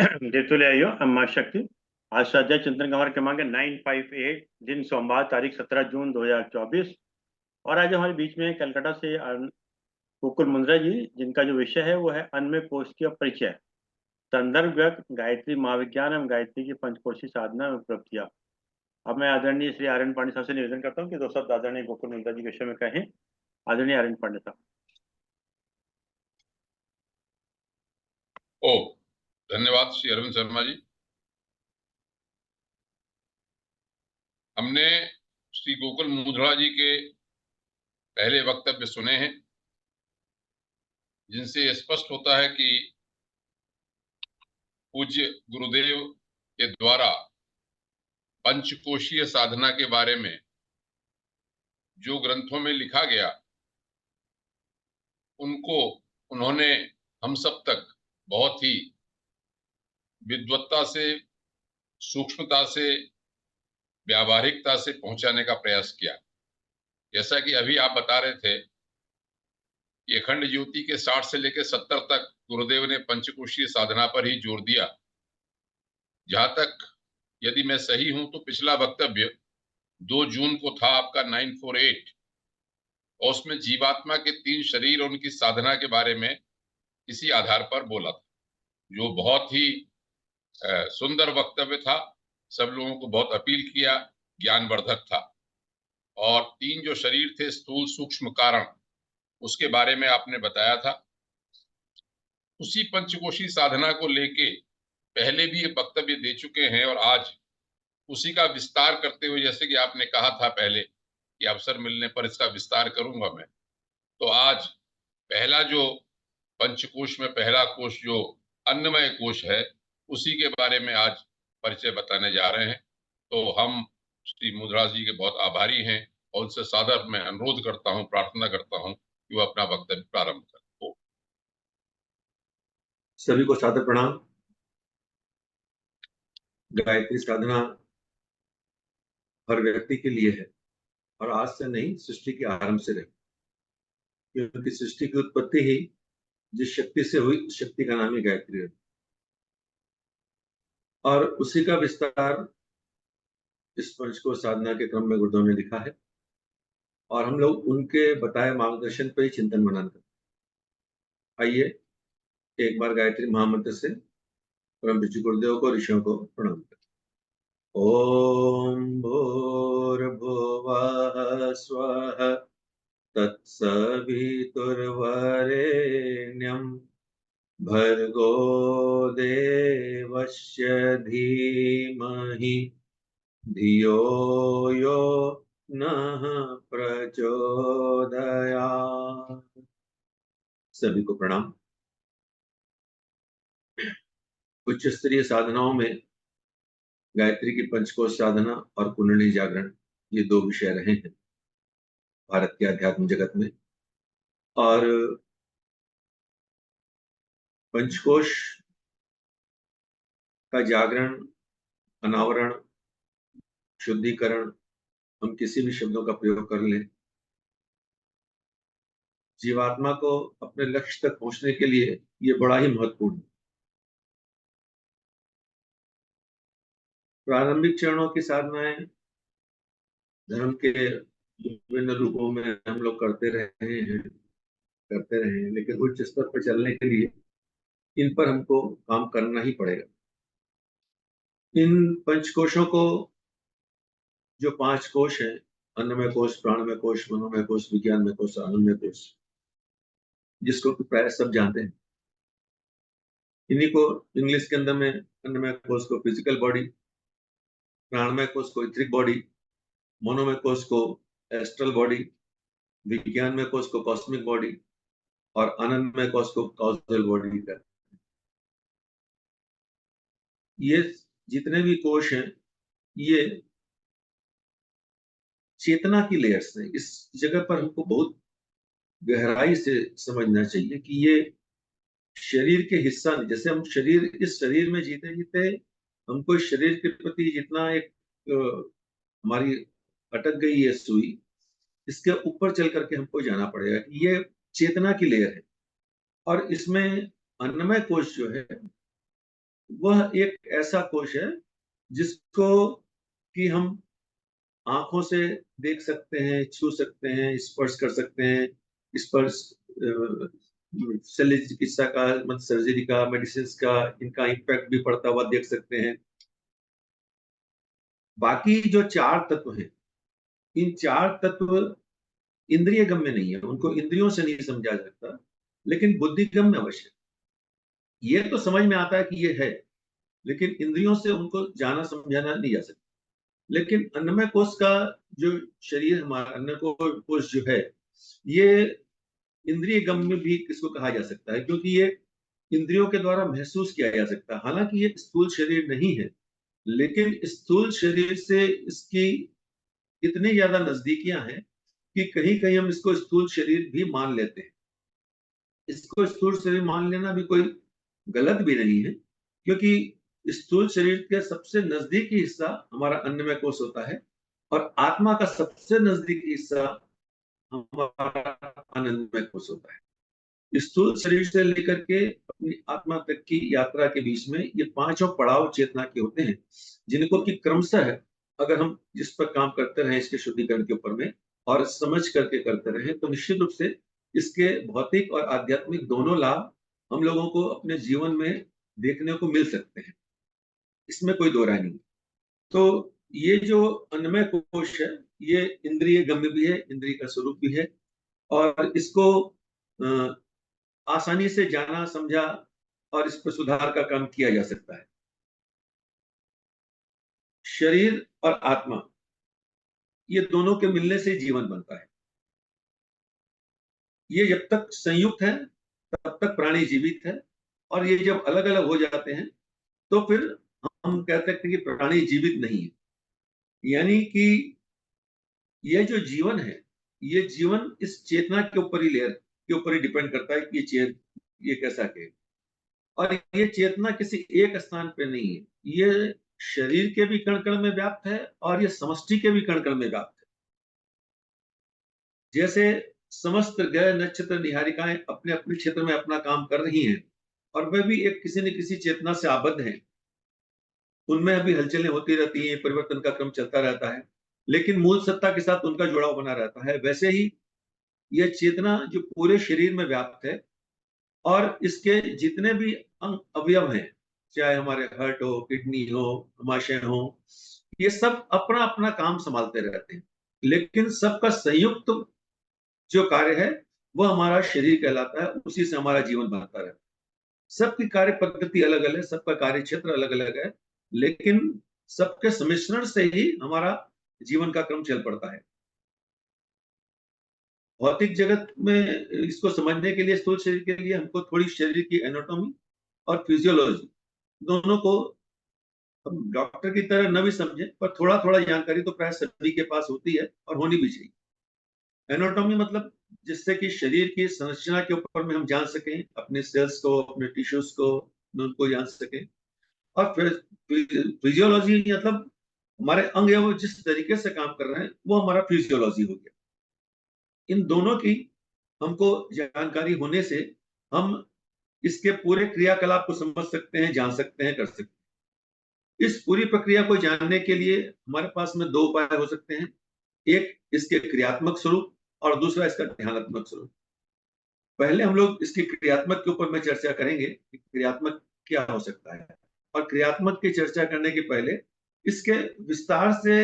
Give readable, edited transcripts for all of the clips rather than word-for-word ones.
देवतुल्य अम्मा शक्ति। आज स्वाध्याय चिंतन का हमारा क्रमांक है 958, दिन सोमवार, तारीख 17 जून 2024। और आज हमारे बीच में कलकत्ता से गोकुल मुंद्रा जी, जिनका जो विषय है वो है अन्नमय कोश की परिचय, संदर्भ ग्रंथ गायत्री महाविज्ञान एवं गायत्री की पंचकोशी साधना एवं उपलब्धियां। अब मैं आदरणीय श्री आर्यन पांडे साहब से निवेदन करता हूँ कि दो शब्द आदरणीय गोकुल मुंद्रा जी के विषय में कहें। आदरणीय आर्यन पांडे साहब। ओ धन्यवाद श्री अरविंद शर्मा जी। हमने श्री गोकुल मुंद्रा जी के पहले वक्तव्य सुने हैं, जिनसे स्पष्ट होता है कि पूज्य गुरुदेव के द्वारा पंचकोशीय साधना के बारे में जो ग्रंथों में लिखा गया, उनको उन्होंने हम सब तक बहुत ही विद्वत्ता से, सूक्ष्मता से, व्यावहारिकता से पहुंचाने का प्रयास किया। जैसा कि अभी आप बता रहे थे कि अखंड ज्योति के 60 से लेकर 70 तक गुरुदेव ने पंचकोशीय साधना पर ही जोर दिया। जहां तक यदि मैं सही हूं तो पिछला वक्तव्य 2 जून को था आपका 948, और उसमें जीवात्मा के 3 शरीर और उनकी साधना के बारे में इसी आधार पर बोला था, जो बहुत ही सुंदर वक्तव्य था। सब लोगों को बहुत अपील किया, ज्ञानवर्धक था। और 3 जो शरीर थे, स्थूल सूक्ष्म कारण, उसके बारे में आपने बताया था। उसी पंचकोशी साधना को लेके पहले भी ये वक्तव्य दे चुके हैं, और आज उसी का विस्तार करते हुए, जैसे कि आपने कहा था पहले कि अवसर मिलने पर इसका विस्तार करूंगा मैं, तो आज पहला जो पंचकोश में पहला कोश जो अन्नमय कोश है, उसी के बारे में आज परिचय बताने जा रहे हैं। तो हम श्री मुंद्रा जी के बहुत आभारी हैं, और उनसे सादर मैं अनुरोध करता हूं, प्रार्थना करता हूं कि वो अपना वक्तव्य प्रारंभ करें। सभी को सादर प्रणाम। गायत्री साधना हर व्यक्ति के लिए है, और आज से नहीं, सृष्टि के आरंभ से रही, क्योंकि सृष्टि की उत्पत्ति ही जिस शक्ति से हुई, उस शक्ति का नाम ही गायत्री है, और उसी का विस्तार इस पंचकोश साधना के क्रम में गुरुदेव ने लिखा है, और हम लोग उनके बताए मार्गदर्शन पर ही चिंतन मनन करते। आइए एक बार गायत्री महामंत्र से परम पूज्य गुरुदेव को, ऋषियों को प्रणाम करें। ओम भूर्भुवः स्वः तत्सवितुर्वरेण्यं भर्गो देवस्य धीमहि धियो यो नः प्रचोदयात्। सभी को प्रणाम। उच्च स्तरीय साधनाओं में गायत्री की पंचकोश साधना और कुंडली जागरण, ये 2 विषय रहे हैं भारत के अध्यात्म जगत में। और पंचकोश का जागरण, अनावरण, शुद्धिकरण, हम किसी भी शब्दों का प्रयोग कर लें, जीवात्मा को अपने लक्ष्य तक पहुंचने के लिए ये बड़ा ही महत्वपूर्ण है। प्रारंभिक चरणों की साधनाएं धर्म के विभिन्न रूपों में हम लोग करते रहे हैं, लेकिन उच्च स्तर पर चलने के लिए इन पर हमको काम करना ही पड़ेगा। इन पंचकोशों को, जो 5 कोश हैं, अन्नमय कोश, प्राणमय कोश, मनोमय कोश, विज्ञानमय कोश, आनंदमय कोश, जिसको प्राय सब जानते हैं, इन्हीं को इंग्लिश के अंदर में अन्नमय कोश को फिजिकल बॉडी, प्राणमय कोश को इथरिक बॉडी, मनोमय कोश को एस्ट्रल बॉडी, विज्ञानमय कोश को कॉस्मिक बॉडी, और आनंदमय कोश को कॉजल बॉडी का। ये जितने भी कोश हैं, ये चेतना की लेयर्स हैं। इस जगह पर हमको बहुत गहराई से समझना चाहिए कि ये शरीर के हिस्सा नहीं। जैसे हम शरीर, इस शरीर में जीते जीते हमको इस शरीर के प्रति जितना एक हमारी अटक गई है सुई, इसके ऊपर चल करके हमको जाना पड़ेगा कि ये चेतना की लेयर है। और इसमें अन्नमय कोश जो है, वह एक ऐसा कोश है जिसको कि हम आंखों से देख सकते हैं, छू सकते हैं, स्पर्श कर सकते हैं। स्पर्श शल्य चिकित्सा का, मतलब सर्जरी का, मेडिसिन का, इनका इम्पैक्ट भी पड़ता हुआ देख सकते हैं। बाकी जो 4 तत्व हैं, इन 4 तत्व इंद्रिय गम्य नहीं है, उनको इंद्रियों से नहीं समझा सकता, लेकिन बुद्धिगम्य अवश्य है। ये तो समझ में आता है कि ये है, लेकिन इंद्रियों से उनको जाना समझाना नहीं जा सकता। लेकिन अन्नमय कोश का जो शरीर, हमारा अन्नमय कोश जो है, ये इंद्रिय गम्य भी इसको कहा जा सकता है, क्योंकि ये इंद्रियों के द्वारा महसूस किया जा सकता है। हालांकि ये स्थूल शरीर नहीं है, लेकिन स्थूल शरीर से इसकी इतनी ज्यादा नजदीकियां हैं कि कहीं कहीं हम इसको स्थूल शरीर भी मान लेते हैं। इसको स्थूल शरीर मान लेना भी कोई गलत भी नहीं है, क्योंकि स्थूल शरीर के सबसे नजदीकी हिस्सा हमारा अन्नमय कोश होता है, और आत्मा का सबसे नजदीकी हिस्सा हमारा आनंदमय कोश होता है। स्थूल शरीर से लेकर के अपनी आत्मा तक की यात्रा के बीच में ये पांचों पड़ाव चेतना के होते हैं, जिनको कि क्रमशः अगर हम जिस पर काम करते रहे इसके शुद्धिकरण के ऊपर में, और समझ करके करते रहे, तो निश्चित रूप से इसके भौतिक और आध्यात्मिक दोनों लाभ हम लोगों को अपने जीवन में देखने को मिल सकते हैं। इसमें कोई दो राय नहीं। तो ये जो अन्नमय कोश है, ये इंद्रिय गम्य भी है, इंद्रिय का स्वरूप भी है, और इसको आसानी से जाना समझा और इस पर सुधार का काम किया जा सकता है। शरीर और आत्मा, ये दोनों के मिलने से जीवन बनता है। ये जब तक संयुक्त है तब तक प्राणी जीवित है, और ये जब अलग अलग हो जाते हैं तो फिर हम कह सकते हैं कि प्राणी जीवित नहीं है। यानी कि ये जो जीवन है, ये जीवन इस चेतना के ऊपर ही, लेयर के ऊपर ही डिपेंड करता है कि ये कैसा है। और ये चेतना किसी एक स्थान पे नहीं है, ये शरीर के भी कण कण में व्याप्त है, और ये समष्टि के भी कण कण में व्याप्त है। जैसे समस्त ग्रह नक्षत्र निहारिकाएं अपने अपने क्षेत्र में अपना काम कर रही हैं, और वे भी एक किसी न किसी चेतना से आबद्ध हैं, उनमें अभी हलचलें होती रहती हैं, परिवर्तन का क्रम चलता रहता है, लेकिन मूल सत्ता के साथ उनका जुड़ाव बना रहता है। वैसे ही यह चेतना जो पूरे शरीर में व्याप्त है, और इसके जितने भी अंग अवयव हैं, चाहे हमारे हार्ट हो, किडनी हो, आमाशय हो, ये सब अपना अपना काम संभालते रहते हैं, लेकिन सबका संयुक्त जो कार्य है वो हमारा शरीर कहलाता है। उसी से हमारा जीवन बनता रहता है। सबकी कार्य पद्धति अलग अलग है, सबका कार्य क्षेत्र अलग अलग है, लेकिन सबके सम्मिश्रण से ही हमारा जीवन का क्रम चल पड़ता है। भौतिक जगत में इसको समझने के लिए, स्थूल शरीर के लिए, हमको थोड़ी शरीर की एनाटॉमी और फिजियोलॉजी दोनों को हम डॉक्टर की तरह न भी समझे, पर थोड़ा थोड़ा जानकारी तो प्राय सभी के पास होती है और होनी भी चाहिए। एनाटॉमी मतलब जिससे कि शरीर की संरचना के ऊपर में हम जान सकें, अपने सेल्स को, अपने टिश्यूज को, उनको जान सकें। और फिजियोलॉजी मतलब हमारे अंग वो जिस तरीके से काम कर रहे हैं, वो हमारा फिजियोलॉजी हो गया। इन दोनों की हमको जानकारी होने से हम इसके पूरे क्रियाकलाप को समझ सकते हैं, जान सकते हैं, कर सकते हैं। इस पूरी प्रक्रिया को जानने के लिए हमारे पास में दो उपाय हो सकते हैं। एक इसके क्रियात्मक स्वरूप, और दूसरा इसका ध्यानात्मक स्वरूप। पहले हम लोग इसकी क्रियात्मक के ऊपर में चर्चा करेंगे कि क्रियात्मक क्या हो सकता है, और क्रियात्मक की चर्चा करने के पहले इसके विस्तार से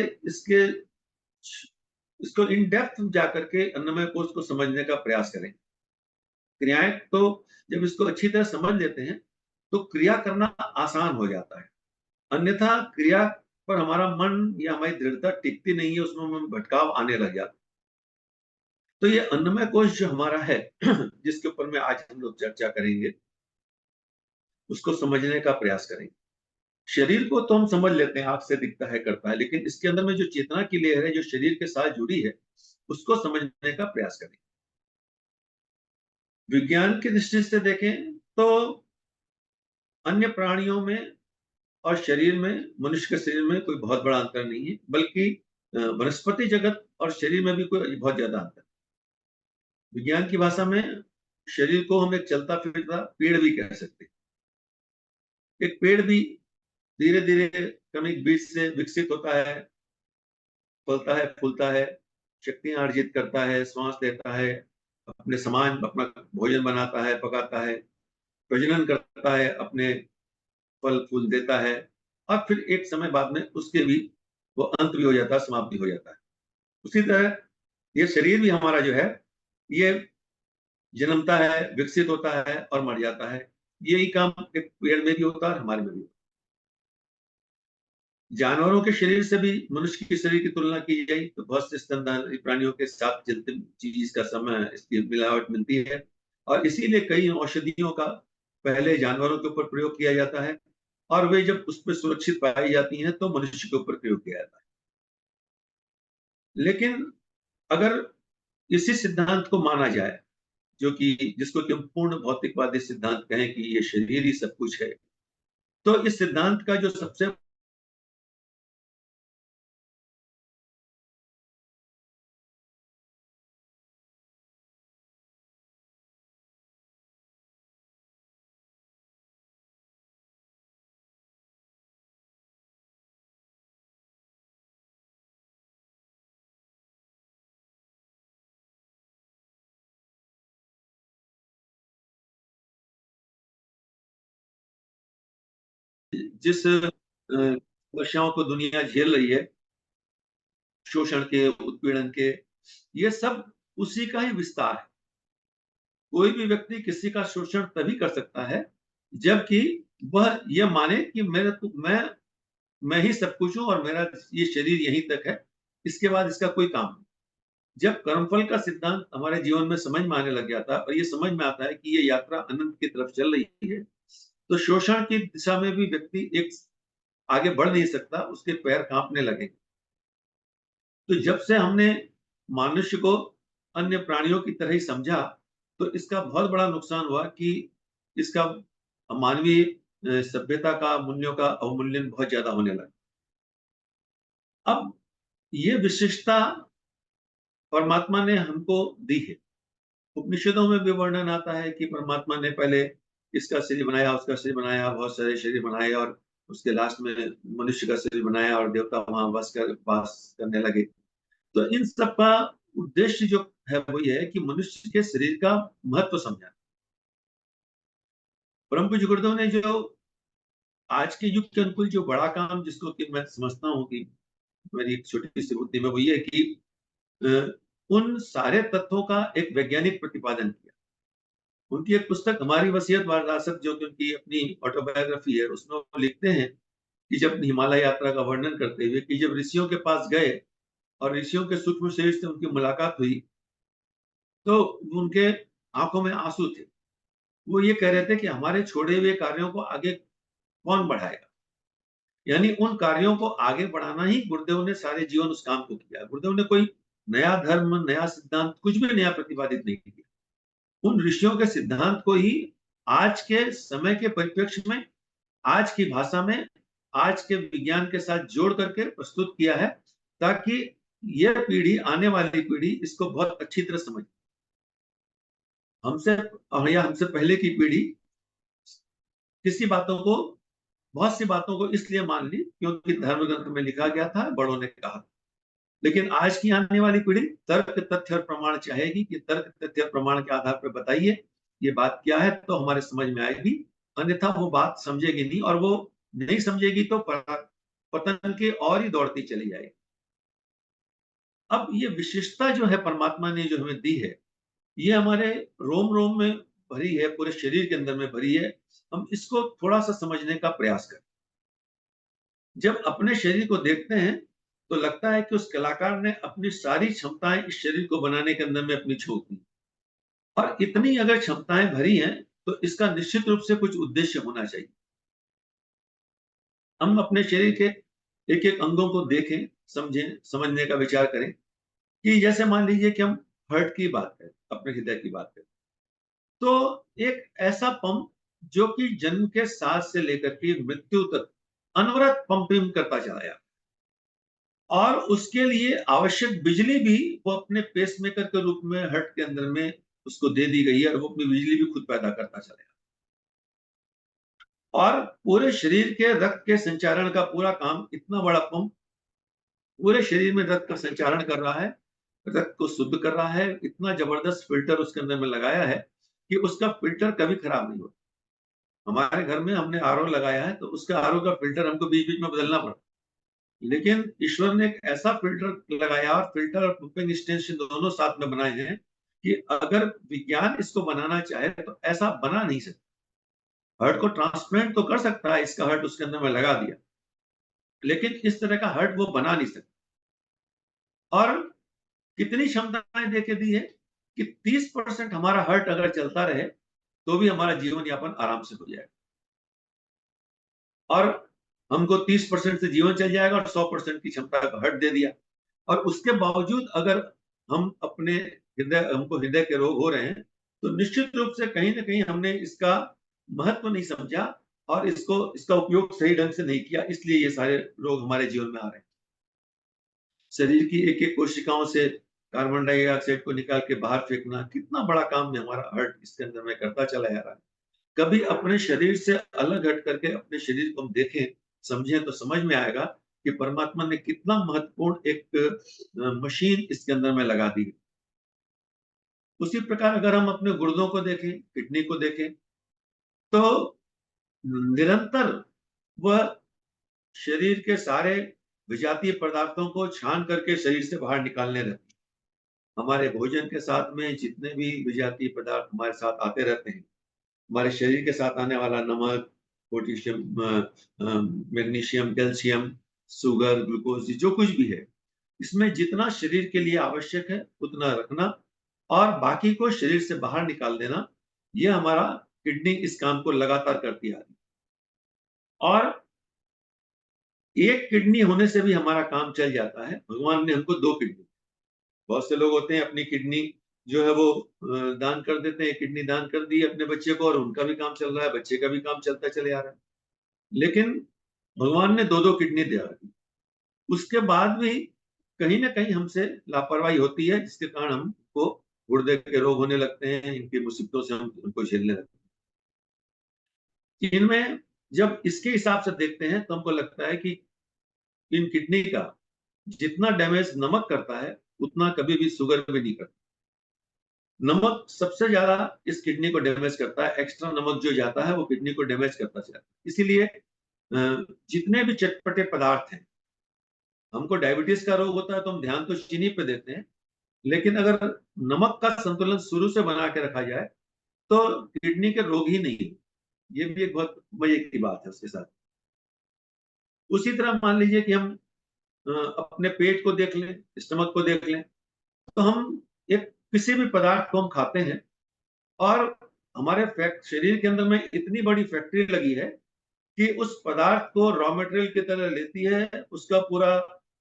इसको इन डेप्थ जाकर के अन्नमय कोश को समझने का प्रयास करें। क्रियाएं तो जब इसको अच्छी तरह समझ लेते हैं तो क्रिया करना आसान हो जाता है। अन्यथा क्रिया पर हमारा मन या हमारी दृढ़ता टिकती नहीं है, उसमें हमें भटकाव आने लग जाता है। तो ये अन्नमय कोश जो हमारा है जिसके ऊपर में आज हम लोग चर्चा करेंगे, उसको समझने का प्रयास करेंगे। शरीर को तो हम समझ लेते हैं, आंख से दिखता है, करता है, लेकिन इसके अंदर में जो चेतना की लेयर है, जो शरीर के साथ जुड़ी है, उसको समझने का प्रयास करें। विज्ञान की दृष्टि से देखें तो अन्य प्राणियों में और शरीर में, मनुष्य के शरीर में कोई बहुत बड़ा अंतर नहीं है, बल्कि वनस्पति जगत और शरीर में भी कोई बहुत ज्यादा अंतर। विज्ञान की भाषा में शरीर को हम एक चलता फिरता पेड़ भी कह सकते हैं। एक पेड़ भी धीरे धीरे क्रमिक बीज से विकसित होता है, फलता है, फूलता है, शक्तियां अर्जित करता है, श्वास देता है, अपने समान अपना भोजन बनाता है, पकाता है, प्रजनन करता है, अपने फल फूल देता है, और फिर एक समय बाद में उसके भी वो अंत भी हो जाता है, समाप्ति हो जाता है। उसी तरह ये शरीर भी हमारा जो है, ये जन्मता है, विकसित होता है और मर जाता है। यही काम एक पेड़ में भी होता है और हमारे में भी। जानवरों के शरीर से भी मनुष्य के शरीर की तुलना की जाए तो बहुत से स्तनधारी प्राणियों के साथ चलते चीज का समय इसकी मिलावट मिलती है, और इसीलिए कई औषधियों का पहले जानवरों के ऊपर प्रयोग किया जाता है, और वे जब उस पर सुरक्षित पाई जाती हैं तो मनुष्य के ऊपर प्रयोग किया जाता है। लेकिन अगर इसी सिद्धांत को माना जाए, जो कि जिसको कि हम पूर्ण भौतिकवादी सिद्धांत कहें कि ये शरीर ही सब कुछ है, तो इस सिद्धांत का जो सबसे जिस समस्याओं को दुनिया झेल रही है, शोषण के, उत्पीड़न के, ये सब उसी का ही विस्तार है। कोई भी व्यक्ति किसी का शोषण तभी कर सकता है जबकि वह यह माने कि मैं ही सब कुछ हूं और मेरा ये शरीर यहीं तक है, इसके बाद इसका कोई काम नहीं। जब कर्मफल का सिद्धांत हमारे जीवन में समझ में आने लग गया था और ये समझ में आता है कि ये यात्रा अनंत की तरफ चल रही है, तो शोषण की दिशा में भी व्यक्ति एक आगे बढ़ नहीं सकता, उसके पैर कांपने लगेंगे। तो जब से हमने मनुष्य को अन्य प्राणियों की तरह ही समझा, तो इसका बहुत बड़ा नुकसान हुआ कि इसका मानवीय सभ्यता का, मूल्यों का अवमूल्यन बहुत ज्यादा होने लगा। अब ये विशिष्टता परमात्मा ने हमको दी है। उपनिषदों में भी वर्णन आता है कि परमात्मा ने पहले इसका शरीर बनाया, उसका शरीर बनाया, बहुत सारे शरीर बनाए, और उसके लास्ट में मनुष्य का शरीर बनाया और देवता वहां वास करने लगे। तो इन सब का उद्देश्य जो है वो ये है कि मनुष्य के शरीर का महत्व समझा। परम पूज्य गुरुदेव ने जो आज के युग के अनुकूल जो बड़ा काम, जिसको कि मैं समझता हूँ कि मेरी एक छोटी सी बुद्धि में, वो ये है कि उन सारे तत्वों का एक वैज्ञानिक प्रतिपादन किया। उनकी एक पुस्तक हमारी वसीयत वारासत, जो कि उनकी अपनी ऑटोबायोग्राफी है, उसमें वो लिखते हैं कि जब हिमालय यात्रा का वर्णन करते हुए कि जब ऋषियों के पास गए और ऋषियों के सूक्ष्म शरीर से उनकी मुलाकात हुई, तो उनके आंखों में आंसू थे। वो ये कह रहे थे कि हमारे छोड़े हुए कार्यों को आगे कौन बढ़ाएगा। यानी उन कार्यों को आगे बढ़ाना ही गुरुदेव ने सारे जीवन उस काम को किया। गुरुदेव ने कोई नया धर्म, नया सिद्धांत, कुछ भी नया प्रतिपादित नहीं किया। उन ऋषियों के सिद्धांत को ही आज के समय के परिप्रेक्ष्य में, आज की भाषा में, आज के विज्ञान के साथ जोड़ करके प्रस्तुत किया है, ताकि यह पीढ़ी, आने वाली पीढ़ी इसको बहुत अच्छी तरह समझे। हमसे और या हमसे पहले की पीढ़ी किसी बातों को, बहुत सी बातों को इसलिए मान ली क्योंकि धर्म ग्रंथ में लिखा गया था, बड़ों ने कहा। लेकिन आज की आने वाली पीढ़ी तर्क, तथ्य और प्रमाण चाहेगी कि तर्क, तथ्य और प्रमाण के आधार पर बताइए ये बात क्या है, तो हमारे समझ में आएगी। अन्यथा वो बात समझेगी नहीं, और वो नहीं समझेगी तो पतन के और ही दौड़ती चली जाएगी। अब ये विशेषता जो है परमात्मा ने जो हमें दी है, ये हमारे रोम रोम में भरी है, पूरे शरीर के अंदर में भरी है। हम इसको थोड़ा सा समझने का प्रयास करें। जब अपने शरीर को देखते हैं तो लगता है कि उस कलाकार ने अपनी सारी क्षमताएं इस शरीर को बनाने के अंदर में अपनी झोंक दी, और इतनी अगर क्षमताएं भरी हैं तो इसका निश्चित रूप से कुछ उद्देश्य होना चाहिए। हम अपने शरीर के एक एक अंगों को देखें, समझें, समझने का विचार करें कि जैसे मान लीजिए कि हम हार्ट की बात करें, अपने हृदय की बात करें, तो एक ऐसा पंप जो कि जन्म के साथ से लेकर के मृत्यु तक अनवरत पंपिंग करता चला जाता, और उसके लिए आवश्यक बिजली भी वो अपने पेसमेकर के रूप में हार्ट के अंदर में उसको दे दी गई है, और वो अपनी बिजली भी खुद पैदा करता चला जाता। और पूरे शरीर के रक्त के संचारण का पूरा काम, इतना बड़ा पंप पूरे शरीर में रक्त का संचारण कर रहा है, रक्त को शुद्ध कर रहा है। इतना जबरदस्त फिल्टर उसके अंदर में लगाया है कि उसका फिल्टर कभी खराब नहीं होता। हमारे घर में हमने आरओ लगाया है, तो उसका आरओ का फिल्टर हमको बीच बीच में बदलना पड़ता, लेकिन ईश्वर ने एक ऐसा फिल्टर लगाया, और फिल्टर और पंपिंग स्टेशन दोनों साथ में बनाए हैं कि अगर विज्ञान इसको बनाना चाहे तो ऐसा बना नहीं सकता। हर्ट को ट्रांसप्लांट तो कर सकता है, इसका हर्ट उसके अंदर में लगा दिया, लेकिन इस तरह का हर्ट वो बना नहीं सकता। और कितनी क्षमताएं देके दी है कि 30% हमारा हर्ट अगर चलता रहे तो भी हमारा जीवन यापन आराम से हो जाएगा, और हमको 30% से जीवन चल जाएगा और 100% की क्षमता का हर्ट दे दिया। और उसके बावजूद अगर हम अपने हमको हृदय के रोग हो रहे हैं, तो निश्चित रूप से कहीं ना कहीं हमने इसका महत्व नहीं समझा और इसका उपयोग सही ढंग से नहीं किया, इसलिए ये सारे रोग हमारे जीवन में आ रहे हैं। शरीर की एक एक कोशिकाओं से कार्बन डाइऑक्साइड को निकाल के बाहर फेंकना, कितना बड़ा काम है हमारा हर्ट इसके अंदर में करता चला जा रहा है। कभी अपने शरीर से अलग हट करके अपने शरीर को हम देखें, समझें, तो समझ में आएगा कि परमात्मा ने कितना महत्वपूर्ण एक मशीन इसके अंदर में लगा दी। उसी प्रकार अगर हम अपने गुर्दों को देखें, किडनी को देखें, तो निरंतर वह शरीर के सारे विजातीय पदार्थों को छान करके शरीर से बाहर निकालने रहती है। हमारे भोजन के साथ में जितने भी विजातीय पदार्थ हमारे साथ आते रहते हैं, हमारे शरीर के साथ आने वाला नमक, potassium, magnesium, calcium, sugar, glucose, जो कुछ भी है, इसमें जितना शरीर के लिए आवश्यक है उतना रखना और बाकी को शरीर से बाहर निकाल देना, ये हमारा किडनी इस काम को लगातार करती आ रही है। और एक किडनी होने से भी हमारा काम चल जाता है। भगवान ने हमको 2 किडनी, बहुत से लोग होते हैं अपनी किडनी जो है वो दान कर देते हैं, किडनी दान कर दी अपने बच्चे को और उनका भी काम चल रहा है, बच्चे का भी काम चलता चले आ रहा है। लेकिन भगवान ने 2-2 किडनी दे रखी, उसके बाद भी कहीं ना कहीं हमसे लापरवाही होती है, जिसके कारण हमको गुर्दे के रोग होने लगते हैं, इनकी मुसीबतों से हम उनको झेलने लगते हैं। इनमें जब इसके हिसाब से देखते हैं तो हमको लगता है कि इन किडनी का जितना डैमेज नमक करता है उतना कभी भी शुगर भी नहीं करता। नमक सबसे ज्यादा इस किडनी को डैमेज करता है, एक्स्ट्रा नमक जो जाता है वो किडनी को डैमेज करता चला। इसीलिए जितने भी चटपटे पदार्थ हैं, हमको डायबिटीज का रोग होता है तो हम ध्यान तो चीनी पे देते हैं, लेकिन अगर नमक का संतुलन शुरू से बना के रखा जाए तो किडनी के रोग ही नहीं। ये भी एक बहुत मजे की बात है उसके साथ। उसी तरह मान लीजिए कि हम अपने पेट को देख लें, स्टमक को देख लें, तो हम एक किसी भी पदार्थ को हम खाते हैं और हमारे शरीर के अंदर में इतनी बड़ी फैक्ट्री लगी है कि उस पदार्थ को रॉ मटेरियल की तरह लेती है, उसका पूरा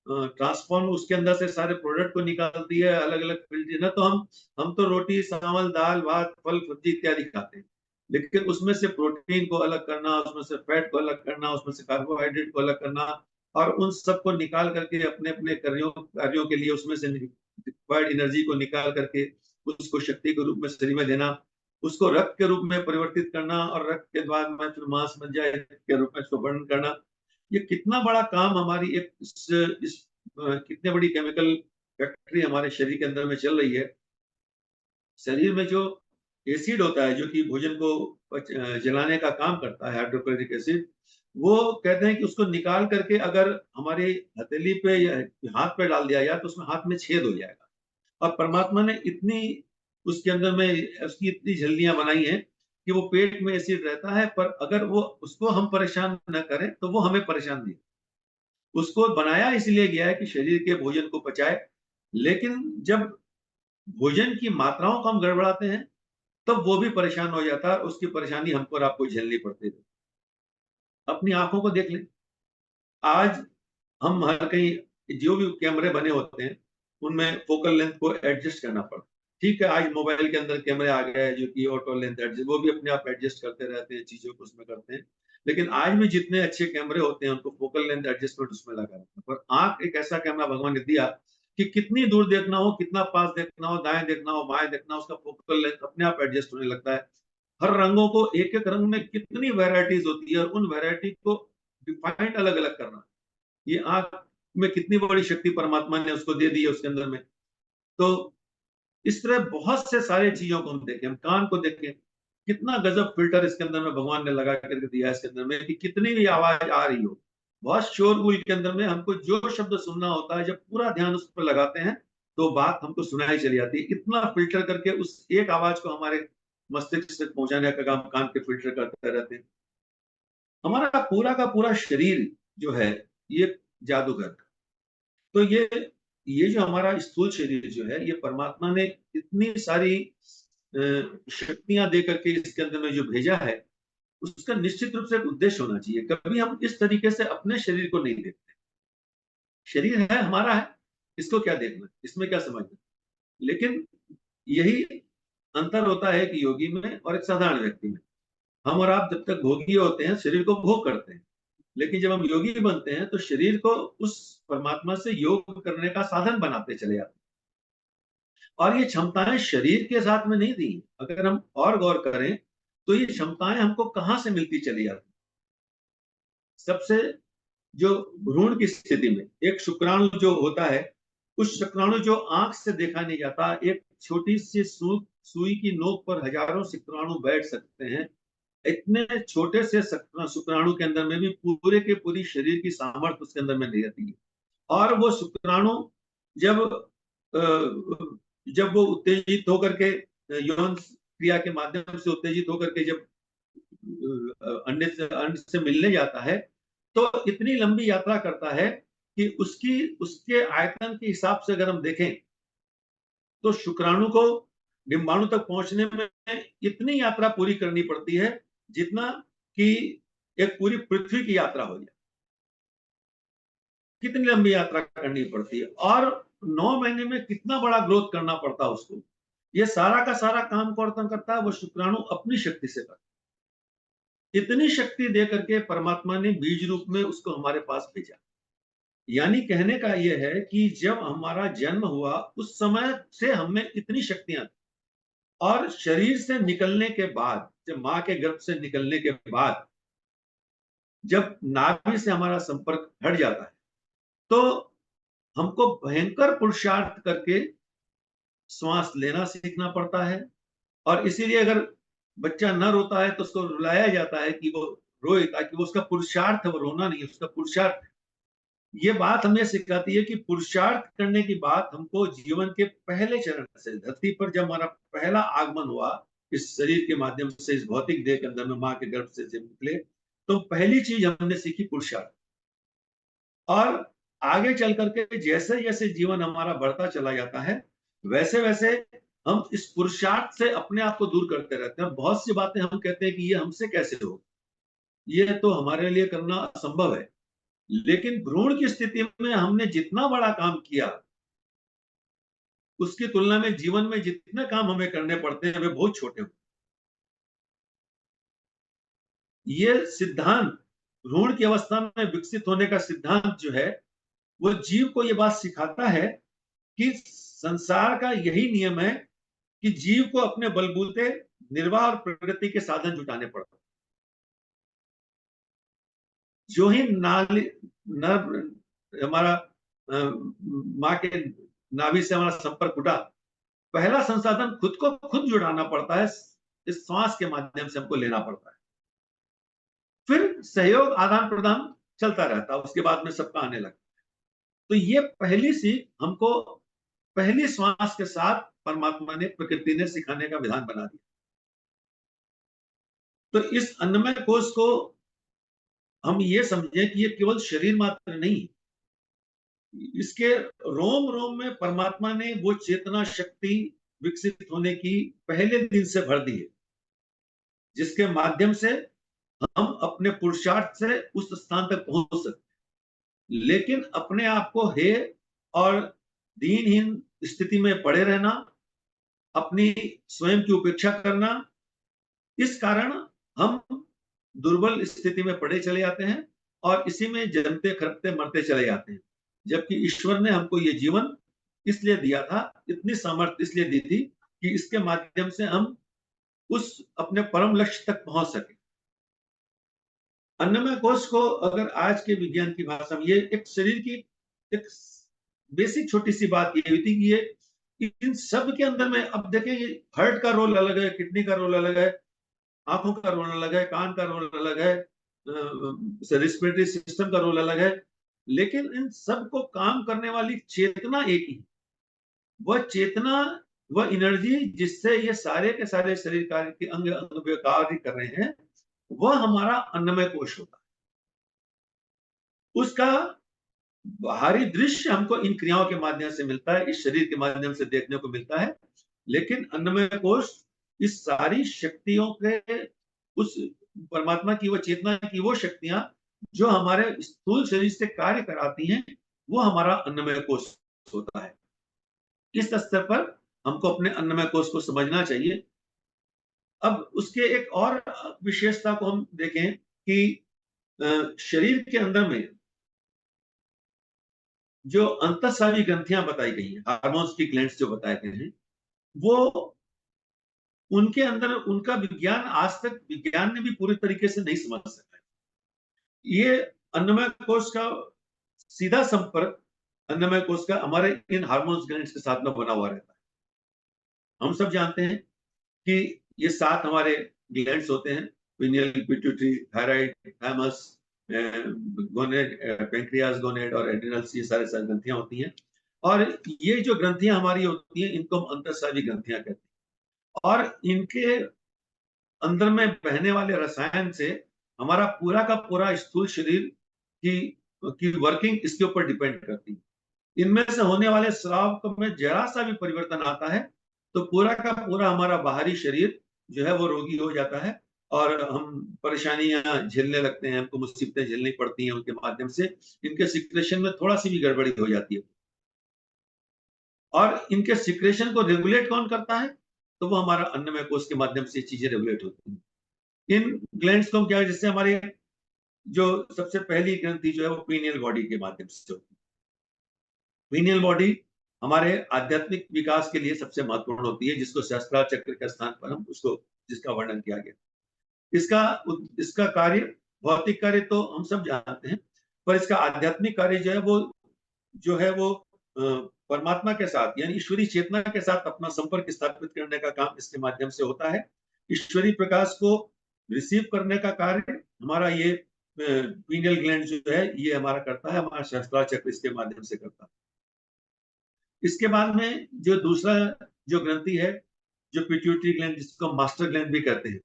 ट्रांसफॉर्म उसके अंदर से सारे प्रोडक्ट को निकालती है, अलग अलग फील्ड ना। तो हम तो रोटी, चावल, दाल, भात, फल, सब्जी इत्यादि खाते हैं, लेकिन उसमें से प्रोटीन को अलग करना, उसमें से फैट को अलग करना, उसमें से कार्बोहाइड्रेट को अलग करना और उन सबको निकाल करके अपने अपने कार्यों के लिए उसमें से रिक्वायर्ड एनर्जी को निकाल करके उसको शक्ति के रूप में शरीर में देना, उसको रक्त के रूप में परिवर्तित करना और रक्त के बाद में फिर मांस बन जाए के रूप में इसको वर्णन करना। ये कितना बड़ा काम हमारी एक कितने बड़ी केमिकल फैक्ट्री हमारे शरीर के अंदर में चल रही है। शरीर में जो एसिड होता है जो कि भोजन को जलाने का काम करता है, हाइड्रोक्लोरिक एसिड, वो कहते हैं कि उसको निकाल करके अगर हमारी हथेली पे या हाथ पे डाल दिया जाए तो उसमें हाथ में छेद हो जाएगा। और परमात्मा ने इतनी उसके अंदर में उसकी इतनी झिल्लियां बनाई हैं कि वो पेट में एसिड रहता है, पर अगर वो उसको हम परेशान न करें तो वो हमें परेशान नहीं। उसको बनाया इसलिए गया है कि शरीर के भोजन को पचाए, लेकिन जब भोजन की मात्राओं को हम गड़बड़ाते हैं तब वो भी परेशान हो जाता है, उसकी परेशानी हमको और आपको झेलनी पड़ती है। अपनी आंखों को देख लें, आज हम हर कहीं जो भी कैमरे बने होते हैं उनमें फोकल लेंथ को एडजस्ट करना पड़ता है। ठीक है, आज मोबाइल के अंदर कैमरे आ गए हैं जो कि ऑटो लेंथ एडजस्ट, वो भी अपने आप एडजस्ट करते रहते हैं, चीजों को उसमें करते हैं। लेकिन आज भी जितने अच्छे कैमरे होते हैं उनको फोकल लेंथ एडजस्टमेंट उसमें लगा रहता है। पर आंख एक ऐसा कैमरा भगवान ने दिया कि कितनी दूर देखना हो, कितना पास देखना हो, दाएं देखना हो, बाएं देखना हो, उसका फोकल लेंथ अपने आप एडजस्ट होने लगता है। हर रंगों को, एक एक रंग में कितनी वैरायटीज होती है, और उन वैरायटी को डिफाइंड अलग अलग करना, ये आंख में कितनी बड़ी शक्ति परमात्मा ने उसको दे दी है उसके अंदर में। तो इस तरह बहुत से सारे चीजों को हम देखें, हम कान को देखें, कितना गजब फिल्टर इसके अंदर में भगवान ने लगा करके दिया है इसके अंदर में, कि कितनी भी आवाज आ रही हो, बहुत शोरगुल के अंदर में हमको जो शब्द सुनना होता है, जब पूरा ध्यान उस पर लगाते हैं तो बात हमको सुनाई चली जाती है। इतना फिल्टर करके उस एक आवाज को हमारे मस्तिष्क तक पहुंचाने का काम कान के फिल्टर करते रहते हैं। हमारा पूरा का पूरा शरीर जो है ये जादूगर। तो ये जो हमारा स्थूल शरीर जो है, ये परमात्मा ने इतनी सारी शक्तियां दे करके इसके अंदर में जो भेजा है, उसका निश्चित रूप से एक उद्देश्य होना चाहिए। कभी हम इस तरीके से अपने शरीर को नहीं देखते। शरीर है, हमारा है, इसको क्या देखना, इसमें क्या समझना। लेकिन यही अंतर होता है कि योगी में और एक साधारण व्यक्ति में। हम और आप जब तक भोगी होते हैं, शरीर को भोग करते हैं, लेकिन जब हम योगी बनते हैं तो शरीर को उस परमात्मा से योग करने का साधन बनाते चले जाते हैं। और ये क्षमताएं शरीर के साथ में नहीं दी। अगर हम और गौर करें तो ये क्षमताएं हमको कहां से मिलती चली जाती। सबसे जो भ्रूण की स्थिति में एक शुक्राणु जो होता है, उस शुक्राणु जो आंख से देखा नहीं जाता, एक छोटी सी सुई की नोक पर हजारों शुक्राणु बैठ सकते हैं। इतने छोटे से शुक्राणु के अंदर में भी पूरे के पूरी शरीर की सामर्थ्य उसके अंदर में नहीं रहती है। और वो शुक्राणु जब जब वो उत्तेजित होकर के यौन क्रिया के माध्यम से उत्तेजित होकर के जब अंड से मिलने जाता है, तो इतनी लंबी यात्रा करता है कि उसके आयतन के हिसाब से अगर हम देखें तो शुक्राणु को डिंबाणु तक पहुंचने में इतनी यात्रा पूरी करनी पड़ती है जितना कि एक पूरी पृथ्वी की यात्रा हो जाए। कितनी लंबी यात्रा करनी पड़ती है, और 9 महीने में कितना बड़ा ग्रोथ करना पड़ता है उसको। ये सारा का सारा काम कौन करता है? वो शुक्राणु अपनी शक्ति से करता है। इतनी शक्ति दे करके परमात्मा ने बीज रूप में उसको हमारे पास भेजा। यानी कहने का यह है कि जब हमारा जन्म हुआ उस समय से हमें इतनी शक्तियां थी, और शरीर से निकलने के बाद, जब मां के गर्भ से निकलने के बाद, जब नाभि से हमारा संपर्क हट जाता है, तो हमको भयंकर पुरुषार्थ करके श्वास लेना सीखना पड़ता है। और इसीलिए अगर बच्चा न रोता है तो उसको रुलाया जाता है कि वो रोए, ताकि वो उसका पुरुषार्थ है, वो रोना नहीं है, उसका पुरुषार्थ। ये बात हमें सिखाती है कि पुरुषार्थ करने की बात हमको जीवन के पहले चरण से, धरती पर जब हमारा पहला आगमन हुआ इस शरीर के माध्यम से, इस भौतिक देह के अंदर में मां के गर्भ से जब निकले, तो पहली चीज हमने सीखी पुरुषार्थ। और आगे चल करके जैसे जैसे जीवन हमारा बढ़ता चला जाता है, वैसे वैसे हम इस पुरुषार्थ से अपने आप को दूर करते रहते हैं। बहुत सी बातें हम कहते हैं कि ये हमसे कैसे हो, ये तो हमारे लिए करना असंभव है। लेकिन भ्रूण की स्थिति में हमने जितना बड़ा काम किया, उसकी तुलना में जीवन में जितने काम हमें करने पड़ते हैं वे बहुत छोटे होते हैं। ये सिद्धांत भ्रूण की अवस्था में विकसित होने का सिद्धांत जो है, वो जीव को ये बात सिखाता है कि संसार का यही नियम है कि जीव को अपने बलबूते निर्वाह और प्रगति के साधन जुटाने पड़ते। जो ही नाली हमारा माँ के नाभि से हमारा संपर्क उठा, पहला संसाधन खुद को खुद जुटाना पड़ता है। इस श्वास के माध्यम से हमको लेना पड़ता है। फिर सहयोग आदान प्रदान चलता रहता है, उसके बाद में सबका आने लगता है। तो ये पहली सीख हमको पहली श्वास के साथ परमात्मा ने, प्रकृति ने सिखाने का विधान बना दिया। तो इस अन्नमय कोश को हम ये समझें कि ये केवल शरीर मात्र नहीं, इसके रोम रोम में परमात्मा ने वो चेतना शक्ति विकसित होने की पहले दिन से भर दी है, जिसके माध्यम से हम अपने पुरुषार्थ से उस स्थान तक पहुंच सकते हैं। लेकिन अपने आप को हे और दीनहीन स्थिति में पड़े रहना, अपनी स्वयं की उपेक्षा करना, इस कारण हम दुर्बल स्थिति में पड़े चले जाते हैं और इसी में जन्मते खरते मरते चले जाते हैं। जबकि ईश्वर ने हमको ये जीवन इसलिए दिया था, इतनी सामर्थ्य इसलिए दी थी कि इसके माध्यम से हम उस अपने परम लक्ष्य तक पहुंच सके। अन्नमय कोश को अगर आज के विज्ञान की भाषा में, ये एक शरीर की एक बेसिक छोटी सी बात ये हुई थी कि ये इन सब के अंदर में, अब देखें ये हार्ट का रोल अलग है, किडनी का रोल अलग है, आंखों का रोल अलग है, कान का रोल अलग है, रेस्पिरेटरी सिस्टम का रोल अलग है, लेकिन इन सबको काम करने वाली चेतना एक ही। वह चेतना, वह एनर्जी जिससे ये सारे के सारे शरीर कार्य के अंग अंग कार्य कर रहे हैं, वह हमारा अन्नमय कोश होता है। उसका बाहरी दृश्य हमको इन क्रियाओं के माध्यम से मिलता है, इस शरीर के माध्यम से देखने को मिलता है, लेकिन अन्नमय कोश इस सारी शक्तियों के, उस परमात्मा की वो चेतना की वो शक्तियां जो हमारे स्थूल शरीर से कार्य कराती हैं, वो हमारा अन्नमय कोश होता है। इस स्तर पर हमको अपने अन्नमय कोश को समझना चाहिए। अब उसके एक और विशेषता को हम देखें कि शरीर के अंदर में जो अंतःस्रावी ग्रंथियां बताई गई हैं, हार्मोन्स की ग्लैंड्स जो बताए गए हैं, वो उनके अंदर उनका विज्ञान आज तक विज्ञान ने भी पूरी तरीके से नहीं समझ सका। ये अन्नमय कोश का सीधा संपर्क अन्नमय कोश का हमारे इन हार्मोन्स ग्लैंड्स के साथ में बना हुआ रहता है। हम सब जानते हैं कि ये 7 हमारे ग्लैंड्स होते हैं, pineal, pituitary, thyroid, thymus, gonad, pancreas, gonad और एड्रिनल्स, ये सारे ग्रंथियां होती हैं। और ये जो ग्रंथियां हमारी होती हैं, इनको हम अंतःस्रावी ग्रंथियां कहते हैं। और इनके अंदर में बहने वाले रसायन से हमारा पूरा का पूरा स्थूल शरीर की वर्किंग इसके ऊपर डिपेंड करती है। इनमें से होने वाले स्राव में जरा सा भी परिवर्तन आता है तो पूरा का पूरा हमारा बाहरी शरीर जो है वो रोगी हो जाता है और हम परेशानियां झेलने लगते हैं, हमको मुसीबतें झेलनी पड़ती हैं उनके माध्यम से। इनके सिक्रेशन में थोड़ा सी भी गड़बड़ी हो जाती है और इनके सिक्रेशन को रेगुलेट कौन करता है, तो वो हमारा अन्नमय कोश के माध्यम से चीजें रेगुलेट होती हैं। इन ग्लैंड्स को क्या, जिससे हमारे जो सबसे पहली ग्रंथि जो है वो पीनियल बॉडी के माध्यम से होती है। पीनियल बॉडी हमारे आध्यात्मिक विकास के लिए सबसे महत्वपूर्ण होती है, जिसको सहस्त्रार चक्र के स्थान पर हम उसको, जिसका वर्णन किया गया। इसका इसका कार्य, भौतिक कार्य तो हम सब जानते हैं, पर इसका आध्यात्मिक कार्य जो है वो परमात्मा के साथ यानी ईश्वरीय चेतना के साथ अपना संपर्क स्थापित करने का काम इसके माध्यम से होता है। ईश्वरीय प्रकाश को रिसीव करने का कार्य हमारा ये पीनियल ग्लैंड जो है ये हमारा करता है, हमारा सहस्त्रार चक्र इसके माध्यम से करता है। इसके बाद में जो दूसरा जो ग्रंथि है, जो पिट्यूटरी ग्लैंड, जिसको मास्टर ग्लैंड भी कहते हैं,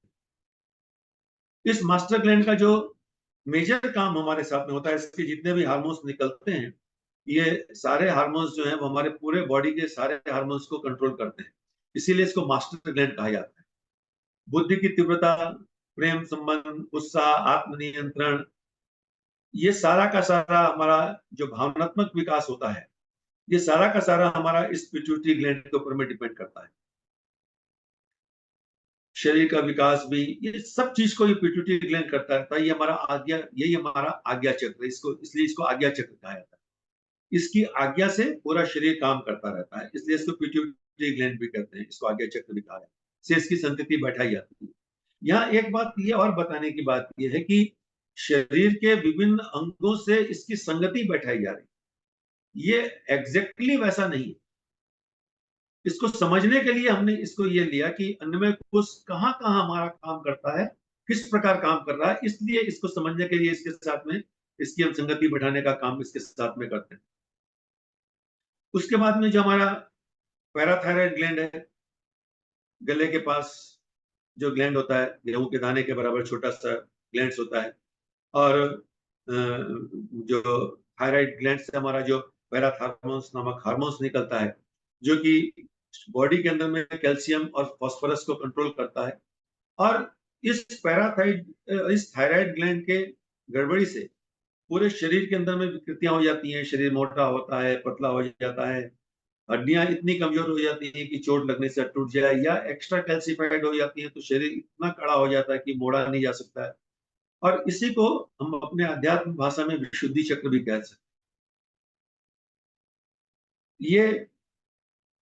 इस मास्टर ग्लैंड का जो मेजर काम हमारे साथ में होता है, इसके जितने भी हार्मोन्स निकलते हैं, ये सारे हार्मोन्स जो हैं वो हमारे पूरे बॉडी के सारे हार्मोन्स को कंट्रोल करते हैं, इसीलिए इसको मास्टर ग्लैंड कहा जाता है। बुद्धि की तीव्रता, प्रेम संबंध, उत्साह, आत्मनियंत्रण, ये सारा का सारा हमारा जो भावनात्मक विकास होता है, ये सारा का सारा हमारा इस पिट्यूटरी ग्लैंड के ऊपर में डिपेंड करता है। शरीर का विकास भी, ये सब चीज को ये पिट्यूटरी ग्लैंड करता रहता है। ये हमारा आज्ञा, यही हमारा आज्ञा चक्र, इसको इसलिए इसको आज्ञा चक्र कहा जाता है। इसकी आज्ञा से पूरा शरीर काम करता रहता है, इसलिए इसको पिट्यूटरी ग्लैंड भी कहते हैं, इसको आज्ञा चक्र भी कहा जाता है। से इसकी संतति बैठाई जाती है। यहाँ एक बात ये और बताने की बात ये है कि शरीर के विभिन्न अंगों से इसकी संगति बैठाई जा रही है। ये एग्जैक्टली वैसा नहीं है। इसको समझने के लिए हमने इसको ये लिया कि अन्नमय कोश कहाँ कहाँ हमारा काम करता है, किस प्रकार काम कर रहा है, इसलिए इसको समझने के लिए इसके साथ में इसकी हम संगति बैठाने का काम इसके साथ में करते हैं। उसके बाद में जो हमारा पैराथायराइड ग्लैंड है, गले के पास जो ग्लैंड होता है, गेहूं के दाने के बराबर छोटा सा ग्लैंड होता है, और जो थायराइड ग्लैंड से हमारा जो पैराथार्मोन्स नामक हार्मोन्स निकलता है, जो कि बॉडी के अंदर में कैल्शियम और फास्फोरस को कंट्रोल करता है। और इस थायराइड ग्लैंड के गड़बड़ी से पूरे शरीर के अंदर में विकृतियां हो जाती हैं, शरीर मोटा होता है, पतला हो जाता है, हड्डियां इतनी कमजोर हो जाती हैं कि चोट लगने से टूट जाए, या एक्स्ट्रा कैल्सिफाइड हो जाती है तो शरीर इतना कड़ा हो जाता है कि मोड़ा नहीं जा सकता है। और इसी को हम अपने अध्यात्म भाषा में विशुद्धि चक्र भी कह सकते हैं। ये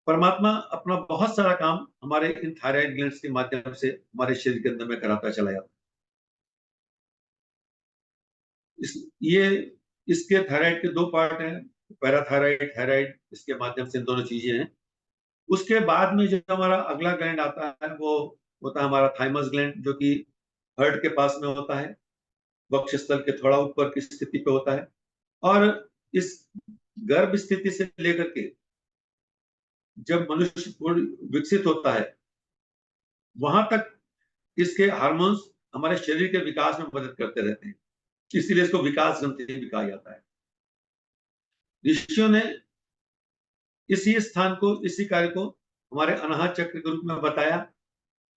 परमात्मा अपना बहुत सारा काम हमारे इन थायराइड ग्लैंड्स के माध्यम से हमारे शरीर के अंदर में कराता चला जाता है। इसके थायराइड के दो पार्ट हैं, पैराथायराइड, थायराइड, इसके माध्यम से इन दोनों चीजें हैं। उसके बाद में जो हमारा अगला ग्लैंड आता है वो होता है हमारा थाइमस ग्लैंड, जो कि हार्ट के पास में होता है, वक्षस्थल के थोड़ा ऊपर की स्थिति पे होता है। और इस गर्भ स्थिति से लेकर के जब मनुष्य विकसित होता है वहां तक इसके हार्मोन्स हमारे शरीर के विकास में मदद करते रहते हैं, इसीलिए इसको विकास ग्रंथि भी कहा जाता है। ऋषियों ने इसी स्थान को, इसी कार्य को हमारे अनाहत चक्र के रूप में बताया।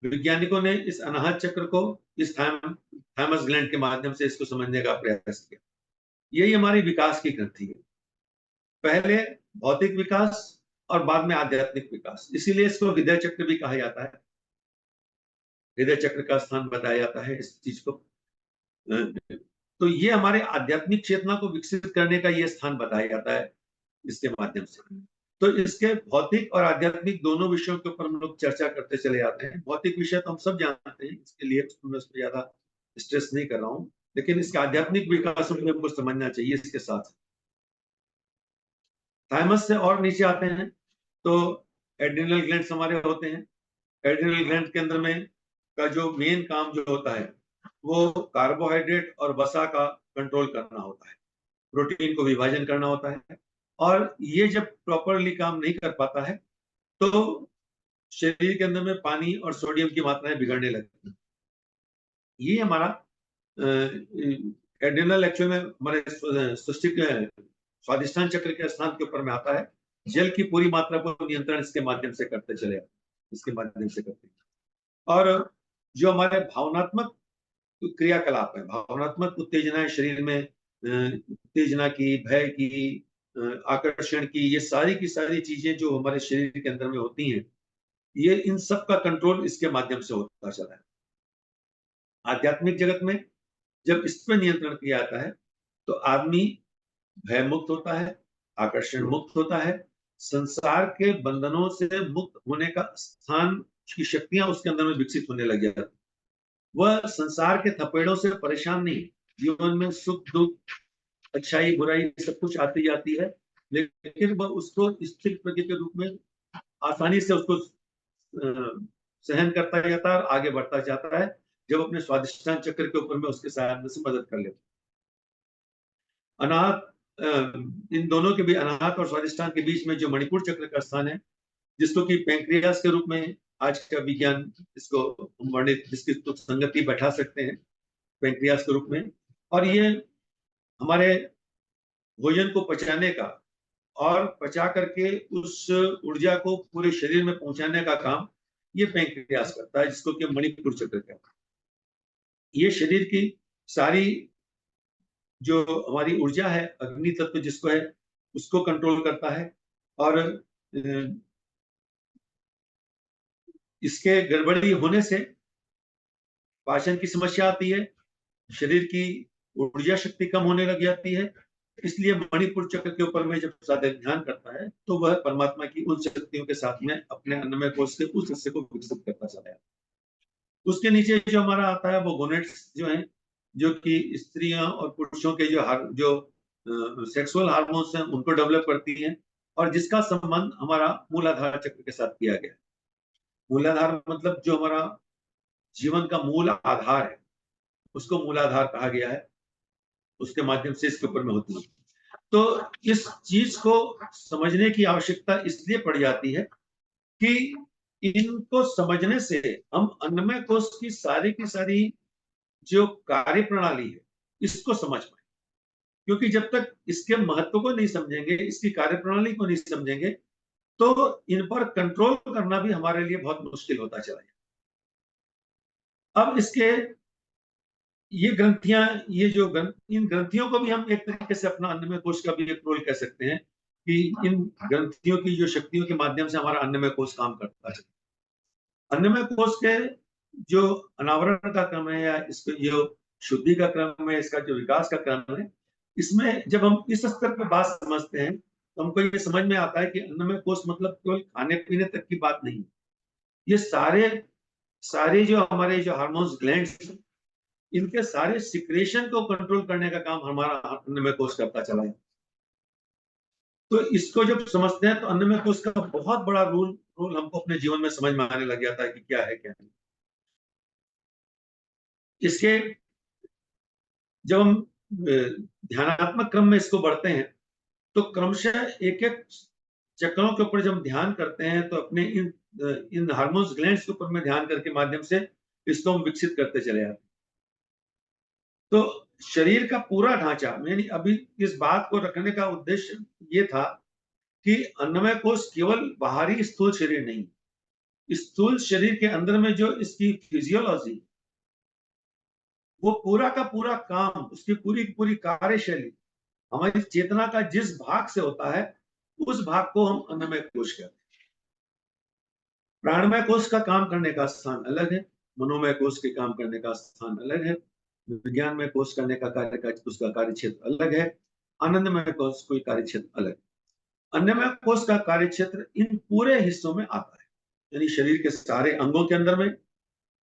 वैज्ञानिकों ने इस अनाहत चक्र को इस थाइमस ग्लैंड के माध्यम से इसको समझने का प्रयास किया। यही हमारी विकास की ग्रंथि है, पहले भौतिक विकास और बाद में आध्यात्मिक विकास, इसीलिए इसको हृदय चक्र भी कहा जाता है। हृदय चक्र का स्थान बताया जाता है इस चीज को। तो ये हमारे आध्यात्मिक चेतना को विकसित करने का ये स्थान बताया जाता है इसके माध्यम से। तो इसके भौतिक और आध्यात्मिक दोनों विषयों के ऊपर हम लोग चर्चा करते चले जाते हैं। भौतिक विषय तो हम सब जानते हैं, इसके लिए मैं उस पर ज्यादा स्ट्रेस नहीं कर रहा हूँ, लेकिन इसके आध्यात्मिक विकास हमको समझना चाहिए इसके साथ। थाइमस से और नीचे आते हैं तो एड्रिनल ग्लैंड्स हमारे होते हैं। एड्रिनल ग्लैंड के अंदर में का जो मेन काम जो होता है वो कार्बोहाइड्रेट और वसा का कंट्रोल करना होता है, प्रोटीन को विभाजन करना होता है। और ये जब प्रॉपरली काम नहीं कर पाता है तो शरीर के अंदर में पानी और सोडियम की मात्राएं बिगड़ने लगती हैं। ये हमारा एड्रिनल एक्चुअल में हमारे स्वादिष्टान चक्र के स्थान के ऊपर में आता है। जल की पूरी मात्रा को नियंत्रण इसके माध्यम से करते चले जाते हैं, इसके माध्यम से करते हैं। और जो हमारे भावनात्मक क्रियाकलाप है, भावनात्मक उत्तेजनाएं शरीर में, उत्तेजना की, भय की, आकर्षण की, ये सारी की सारी चीजें जो हमारे शरीर के अंदर में होती हैं, ये इन सब का कंट्रोल इसके माध्यम से होता चला है। आध्यात्मिक जगत में जब इस पर नियंत्रण किया जाता है तो आदमी भय मुक्त होता है, आकर्षण मुक्त होता है, संसार के बंधनों से मुक्त होने का स्थान की शक्तियां उसके अंदर में विकसित होने लग जाती। वह संसार के थपेड़ों से परेशान नहीं, जीवन में सुख दुख, अच्छाई बुराई सब कुछ आती जाती है, लेकिन वह उसको स्थिर प्रज्ञ के रूप में आसानी से उसको सहन करता जाता है और आगे बढ़ता जाता है, जब अपने स्वादिष्टान चक्र के ऊपर में उसके सहायता से मदद कर लेता। अनाहत, इन दोनों के भी, अनाहत और स्वादिष्टान के बीच में जो मणिपुर चक्र का स्थान है, जिसको कि पैंक्रियास के रूप में आज का विज्ञान इसको वर्णित, जिसकी तो संगति बैठा सकते हैं पैंक्रियास के रूप में। और ये हमारे भोजन को पचाने का और पचा करके उस ऊर्जा को पूरे शरीर में पहुंचाने का काम ये पैंक्रियास करता है, जिसको कि मणिपुर चक्र कहते हैं। ये शरीर की सारी जो हमारी ऊर्जा है, अग्नि तत्व जिसको है, उसको कंट्रोल करता है। और इसके गड़बड़ी होने से पाचन की समस्या आती है, शरीर की ऊर्जा शक्ति कम होने लग जाती है। इसलिए मणिपुर चक्र के ऊपर में जब साधक ध्यान करता है तो वह परमात्मा की उन शक्तियों के साथ में अपने अन्नमय कोश के उस हिस्से को विकसित करता चला जाता है। उसके नीचे जो हमारा आता है वो गोनेट्स जो है, जो कि स्त्रियां और पुरुषों के जो सेक्सुअल हार्मोन्स हैं उनको डेवलप करती हैं, और जिसका संबंध हमारा मूलाधार चक्र के साथ किया गया। मूलाधार मतलब जो हमारा जीवन का मूल आधार है, उसको मूलाधार कहा गया है, उसके माध्यम से इसके ऊपर में होती है। तो इस चीज को समझने की आवश्यकता इसलिए पड़ जाती है कि इनको समझने से हम अन्नमय कोश की सारी जो कार्य प्रणाली है इसको समझ पाए। क्योंकि जब तक इसके महत्व को नहीं समझेंगे, इसकी कार्य प्रणाली को नहीं समझेंगे, तो इन पर कंट्रोल करना भी हमारे लिए बहुत मुश्किल होता चला जाए। अब इसके ये ग्रंथियां, ये जो इन ग्रंथियों को भी हम एक तरीके से अपना अन्नमय कोश का भी एक रोल कह सकते हैं कि इन ग्रंथियों की जो शक्तियों के माध्यम से हमारा अन्नमय कोश काम करता है। अन्नमय कोश के जो अनावरण का क्रम है या इसको जो शुद्धि का क्रम है, इसका जो विकास का क्रम है, इसमें जब हम इस स्तर पर बात समझते हैं तो हमको ये समझ में आता है कि अन्नमय कोश मतलब केवल खाने पीने तक की बात नहीं, ये सारे जो हमारे जो हार्मोन्स ग्लैंड्स, इनके सारे सिक्रेशन को कंट्रोल करने का काम हमारा अन्नमय कोश करता चला है। तो इसको जब समझते हैं तो अन्नमय कोश का बहुत बड़ा रोल हमको अपने जीवन में समझ में आने लग जाता है कि क्या है क्या नहीं। इसके जब हम ध्यानात्मक क्रम में इसको बढ़ते हैं तो क्रमशः एक एक चक्रों के ऊपर जब हम ध्यान करते हैं तो अपने इन हार्मोन्स ग्लैंड्स के ऊपर में ध्यान करके माध्यम से इसको हम विकसित करते चले जाते हैं। तो शरीर का पूरा ढांचा, यानी अभी इस बात को रखने का उद्देश्य ये था कि अन्नमय कोश केवल बाहरी स्थूल शरीर नहीं, स्थूल शरीर के अंदर में जो इसकी फिजियोलॉजी, वो पूरा का पूरा काम, उसकी पूरी की पूरी कार्यशैली हमारी चेतना का जिस भाग से होता है उस भाग को हम अन्नमय कोश कहते हैं। प्राणमय कोश का काम करने का स्थान अलग है, मनोमय कोश के काम करने का स्थान अलग है, विज्ञान में कोश करने का कार्य का उसका कार्य क्षेत्र अलग है, आनंदमय कोश कोई कार्य क्षेत्र अलग। अन्नमय कोश का कार्य क्षेत्र इन पूरे हिस्सों में आता है, यानी शरीर के सारे अंगों के अंदर में,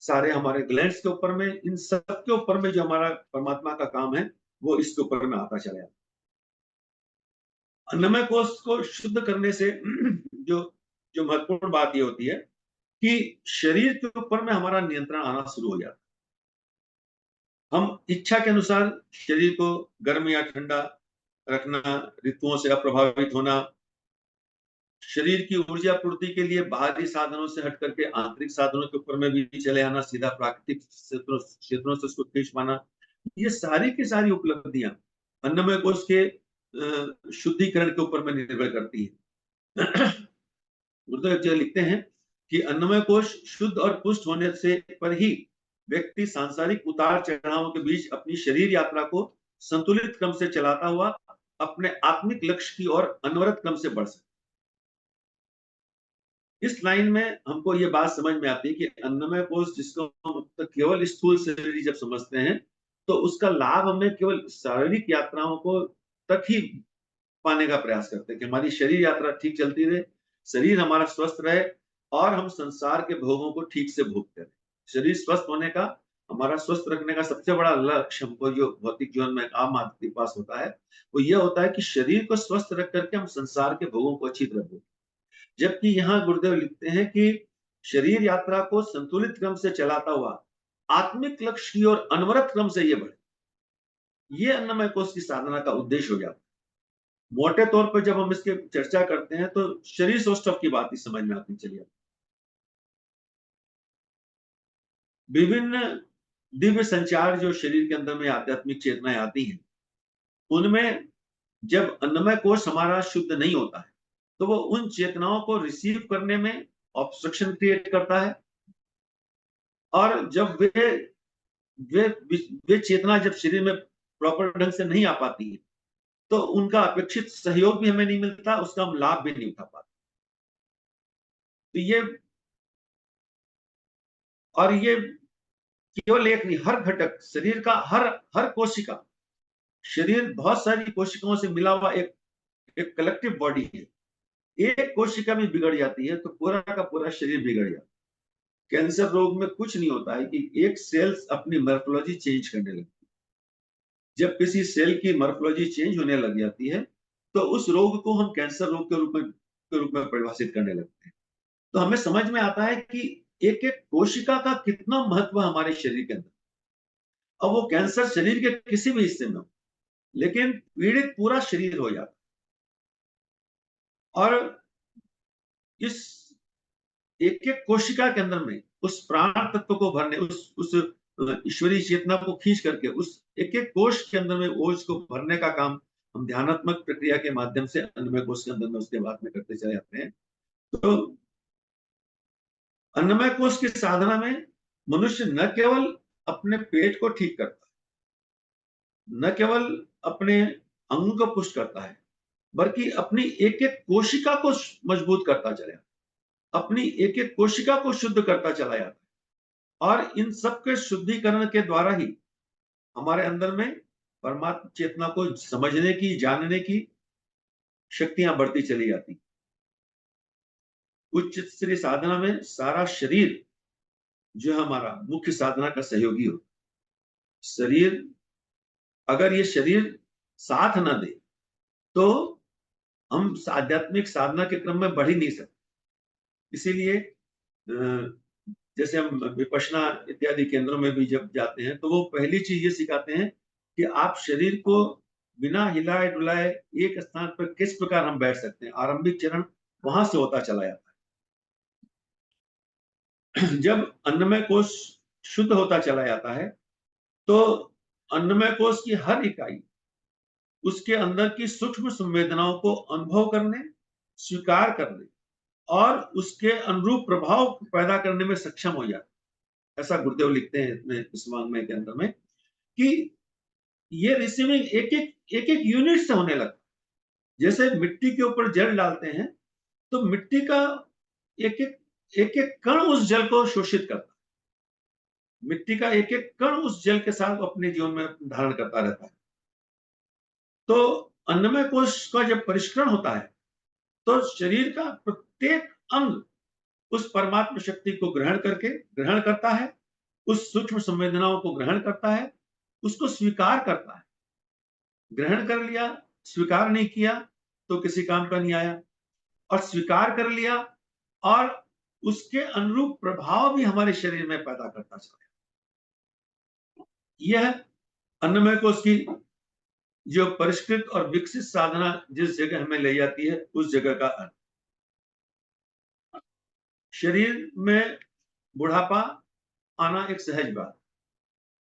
सारे हमारे ग्लैंड्स के ऊपर में, इन सब के ऊपर में जो हमारा परमात्मा का काम है वो इसके ऊपर में आता चला जाता। अन्नमय कोश को शुद्ध करने से जो जो महत्वपूर्ण बात ये होती है कि शरीर के ऊपर में हमारा नियंत्रण आना शुरू हो जाता है। हम इच्छा के अनुसार शरीर को गर्म या ठंडा रखना, ऋतुओं से अप्रभावित होना, शरीर की ऊर्जा पूर्ति के लिए बाहरी साधनों से हट करके आंतरिक साधनों के ऊपर में भी चले आना, सीधा प्राकृतिक क्षेत्रों से उसको खींच पाना, ये सारी की सारी उपलब्धियां अन्नमय कोश के शुद्धिकरण के ऊपर में निर्भर करती है। गुरुदेव जी लिखते हैं कि अन्नमय कोश शुद्ध और पुष्ट होने से पर ही व्यक्ति सांसारिक उतार चढ़ावों के बीच अपनी शरीर यात्रा को संतुलित क्रम से चलाता हुआ अपने आत्मिक लक्ष्य की ओर अनवरत क्रम से बढ़ सकता। इस लाइन में हमको ये बात समझ में आती है कि अन्नमय कोश जिसको हम केवल स्थूल शरीर जब समझते हैं तो उसका लाभ हमें केवल शारीरिक यात्राओं को तक ही पाने का प्रयास करते हैं कि हमारी शरीर यात्रा ठीक चलती रहे, शरीर हमारा स्वस्थ रहे और हम संसार के भोगों को ठीक से भोगते रहे। शरीर स्वस्थ होने का, हमारा स्वस्थ रखने का सबसे बड़ा लक्ष्य हमको जो भौतिक जीवन में आम आदमी के पास होता है वो ये होता है कि शरीर को स्वस्थ रख करके हम संसार के भोगों को अच्छी तरह भोगें। जबकि यहाँ गुरुदेव लिखते हैं कि शरीर यात्रा को संतुलित क्रम से चलाता हुआ आत्मिक लक्ष्य की ओर अनवरत क्रम से ये बढ़े, ये अन्नमय कोश की साधना का उद्देश्य हो जाता है। मोटे तौर पर जब हम इसके चर्चा करते हैं तो शरीर सौष्ठव की बात ही समझ में आती चली जाती। विभिन्न दिव्य संचार जो शरीर के अंदर में आध्यात्मिक चेतनाएं आती हैं, उनमें जब अन्नमय कोश हमारा शुद्ध नहीं होता है तो वो उन चेतनाओं को रिसीव करने में ऑब्स्ट्रक्शन क्रिएट करता है, और जब वे चेतना जब शरीर में प्रॉपर ढंग से नहीं आ पाती है तो उनका अपेक्षित सहयोग भी हमें नहीं मिलता, उसका हम लाभ भी नहीं उठा पाते। तो ये केवल एक नहीं, हर घटक शरीर का, हर कोशिका, शरीर बहुत सारी कोशिकाओं से मिला हुआ एक कलेक्टिव बॉडी है। एक कोशिका भी बिगड़ जाती है तो पूरा का पूरा शरीर बिगड़ जाता है। कैंसर रोग में कुछ नहीं होता है कि एक सेल्स अपनी मॉर्फोलॉजी चेंज करने लगती है। जब किसी सेल की मॉर्फोलॉजी चेंज होने लग जाती है तो उस रोग को हम कैंसर रोग के रूप में परिभाषित करने लगते हैं। तो हमें समझ में आता है कि एक एक कोशिका का कितना महत्व है हमारे शरीर के अंदर। अब वो कैंसर शरीर के किसी भी हिस्से में हो, लेकिन पीड़ित पूरा शरीर हो जाता है। और इस एक एक कोशिका के अंदर में उस प्राण तत्व को भरने, उस ईश्वरीय चेतना को खींच करके उस एक एक कोश के अंदर में ओज को भरने का काम हम ध्यानात्मक प्रक्रिया के माध्यम से अन्नमय कोश के अंदर में उसके बाद में करते चले जाते हैं। तो अन्नमय कोश की साधना में मनुष्य न केवल अपने पेट को ठीक करता है, न केवल अपने अंग को पुष्ट करता है, बल्कि अपनी एक एक कोशिका को मजबूत करता चला जाता है, अपनी एक एक कोशिका को शुद्ध करता चला जाता है। और इन सब के शुद्धिकरण के द्वारा ही हमारे अंदर में परमात्मा चेतना को समझने की, जानने की शक्तियां बढ़ती चली जाती। उच्च स्तरीय साधना में सारा शरीर जो है हमारा मुख्य साधना का सहयोगी हो। शरीर, अगर ये शरीर साथ ना दे तो हम आध्यात्मिक साधना के क्रम में बढ़ ही नहीं सकते। इसीलिए जैसे हम विपश्यना इत्यादि केंद्रों में भी जब जाते हैं तो वो पहली चीज ये सिखाते हैं कि आप शरीर को बिना हिलाए डुलाए एक स्थान पर किस प्रकार हम बैठ सकते हैं। आरंभिक चरण वहां से होता चला जाता है। जब अन्नमय कोश शुद्ध होता चला जाता है तो अन्नमय कोश की हर इकाई उसके अंदर की सूक्ष्म संवेदनाओं को अनुभव करने, स्वीकार करने और उसके अनुरूप प्रभाव पैदा करने में सक्षम हो जाता। ऐसा गुरुदेव लिखते हैं इसमें इस वाङ्मय के अंदर में कि ये रिसीविंग एक एक यूनिट से होने लगता। जैसे मिट्टी के ऊपर जल डालते हैं तो मिट्टी का एक एक कण उस जल को शोषित करता है। मिट्टी का एक एक कण उस जल के साथ अपने जीवन में धारण करता रहता है। तो अन्नमय कोश का जब परिष्करण होता है तो शरीर का प्रत्येक अंग उस परमात्मा शक्ति को ग्रहण करता है, उस सूक्ष्म संवेदनाओं को ग्रहण करता है, उसको स्वीकार करता है। ग्रहण कर लिया, स्वीकार नहीं किया तो किसी काम का नहीं आया, और स्वीकार कर लिया और उसके अनुरूप प्रभाव भी हमारे शरीर में पैदा करता चला। यह अन्नमय कोश की जो परिष्कृत और विकसित साधना जिस जगह हमें ले जाती है उस जगह का अर्थ। शरीर में बुढ़ापा आना एक सहज बात,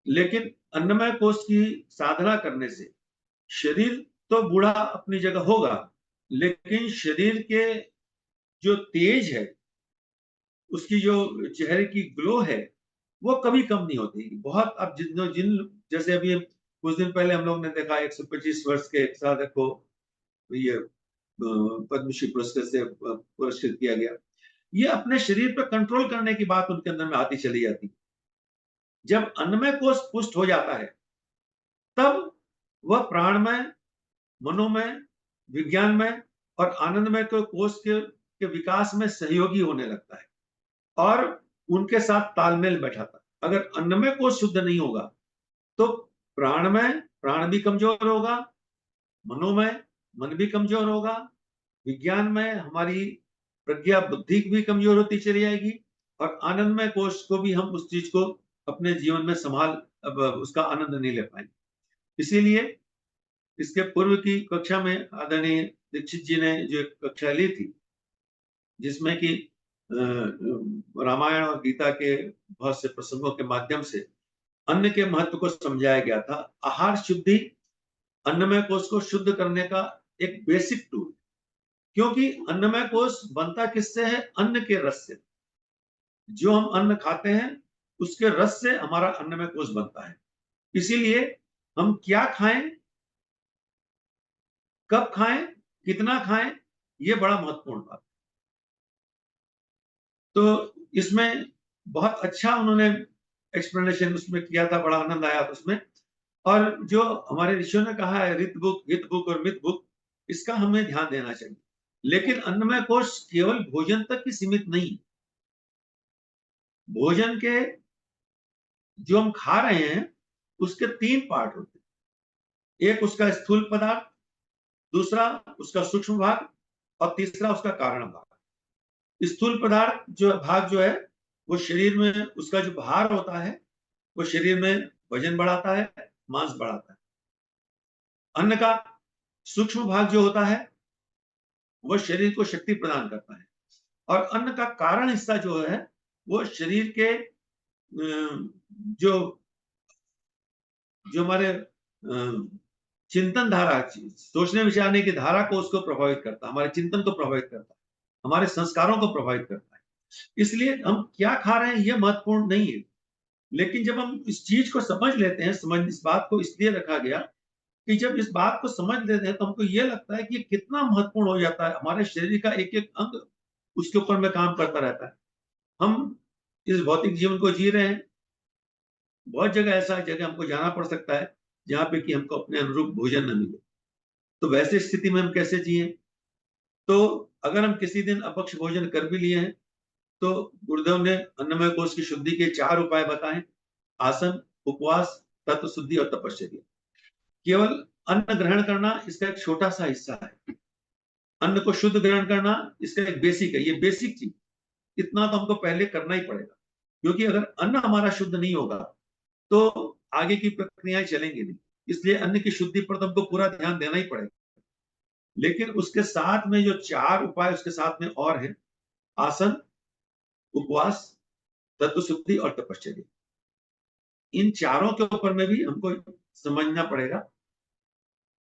लेकिन अन्नमय कोश की साधना करने से शरीर तो बूढ़ा अपनी जगह होगा, लेकिन शरीर के जो तेज है, उसकी जो चेहरे की ग्लो है, वो कभी कम नहीं होती। बहुत अब जिन जैसे अभी कुछ दिन पहले हम लोग ने देखा 125 वर्ष के एक साधक को ये पद्मश्री पुरस्कार से पुरस्कृत किया गया। ये अपने शरीर पर कंट्रोल करने की बात उनके अंदर में आती चली जाती। जब अन्नमय कोश पुष्ट हो जाता है तब वह प्राणमय, मनोमय, विज्ञानमय और आनंदमय के कोश के विकास में सहयोगी होने लगता है और उनके साथ तालमेल बैठाता है। अगर अन्नमय कोश शुद्ध नहीं होगा तो प्राणमय, प्राण भी कमजोर होगा, मनोमय, मन भी कमजोर होगा, विज्ञानमय, हमारी प्रज्ञा बुद्धि भी कमजोर होती चली जाएगी, और आनंदमय कोश को भी हम उस चीज को अपने जीवन में उसका आनंद नहीं ले पाएंगे। इसीलिए इसके पूर्व की कक्षा में आदरणीय दीक्षित जी ने जो एक कक्षा ली थी जिसमें कि रामायण और गीता के बहुत से प्रसंगों के माध्यम से अन्न के महत्व को समझाया गया था। आहार शुद्धि अन्नमय कोश को शुद्ध करने का एक बेसिक टूल, क्योंकि अन्नमय कोश बनता किससे है? अन्न के रस से। जो हम अन्न खाते हैं उसके रस से हमारा अन्नमय कोश बनता है। इसीलिए हम क्या खाएं, कब खाएं, कितना खाएं, ये बड़ा महत्वपूर्ण बात। तो इसमें बहुत अच्छा उन्होंने एक्सप्लेनेशन उसमें किया था, बड़ा आनंद आया उसमें। और जो हमारे ऋषियों ने कहा है ऋत बुक, हित बुक और मित बुक, इसका हमें ध्यान देना चाहिए। लेकिन अन्नमय कोश केवल भोजन तक ही सीमित नहीं। भोजन के जो हम खा रहे हैं उसके 3 पार्ट होते हैं। एक उसका स्थूल पदार्थ, दूसरा उसका सूक्ष्म भाग और तीसरा उसका कारण भाग। स्थूल पदार्थ जो भाग जो है वो शरीर में उसका जो भार होता है वो शरीर में वजन बढ़ाता है, मांस बढ़ाता है। अन्न का सूक्ष्म भाग जो होता है वो शरीर को शक्ति प्रदान करता है, और अन्न का कारण हिस्सा जो है वो शरीर के जो हमारे चिंतन धारा, सोचने विचारने की धारा को उसको प्रभावित करता है, हमारे चिंतन को प्रभावित करता है, हमारे संस्कारों को प्रभावित करता है। इसलिए हम क्या खा रहे हैं ये महत्वपूर्ण नहीं है। लेकिन जब हम इस चीज को समझ लेते हैं, इस बात को इसलिए रखा गया कि जब इस बात को समझ लेते हैं तो हमको ये लगता है कि कितना महत्वपूर्ण हो जाता है। हमारे शरीर का एक एक अंग उसके ऊपर में काम करता रहता है। हम इस भौतिक जीवन को जी रहे हैं, बहुत जगह ऐसा जगह हमको जाना पड़ सकता है जहाँ पे कि हमको अपने अनुरूप भोजन न मिले। तो वैसे स्थिति में हम कैसे जिए? तो अगर हम किसी दिन अपक्ष भोजन कर भी लिए हैं तो गुरुदेव ने अन्नमय कोश की शुद्धि के 4 उपाय बताए: आसन, उपवास, तत्व शुद्धि और तपश्चर्या। केवल अन्न ग्रहण करना इसका एक छोटा सा हिस्सा है। अन्न को शुद्ध ग्रहण करना इसका एक बेसिक है। ये बेसिक चीज इतना तो हमको पहले करना ही पड़ेगा, क्योंकि अगर अन्न हमारा शुद्ध नहीं होगा तो आगे की प्रक्रियाएं चलेंगी नहीं। इसलिए अन्न की शुद्धि पर तो हमको पूरा ध्यान देना ही पड़ेगा। लेकिन उसके साथ में जो 4 उपाय उसके साथ में और हैं: आसन, उपवास, तत्व शुद्धि और तपश्चर्या। इन चारों के ऊपर में भी हमको समझना पड़ेगा।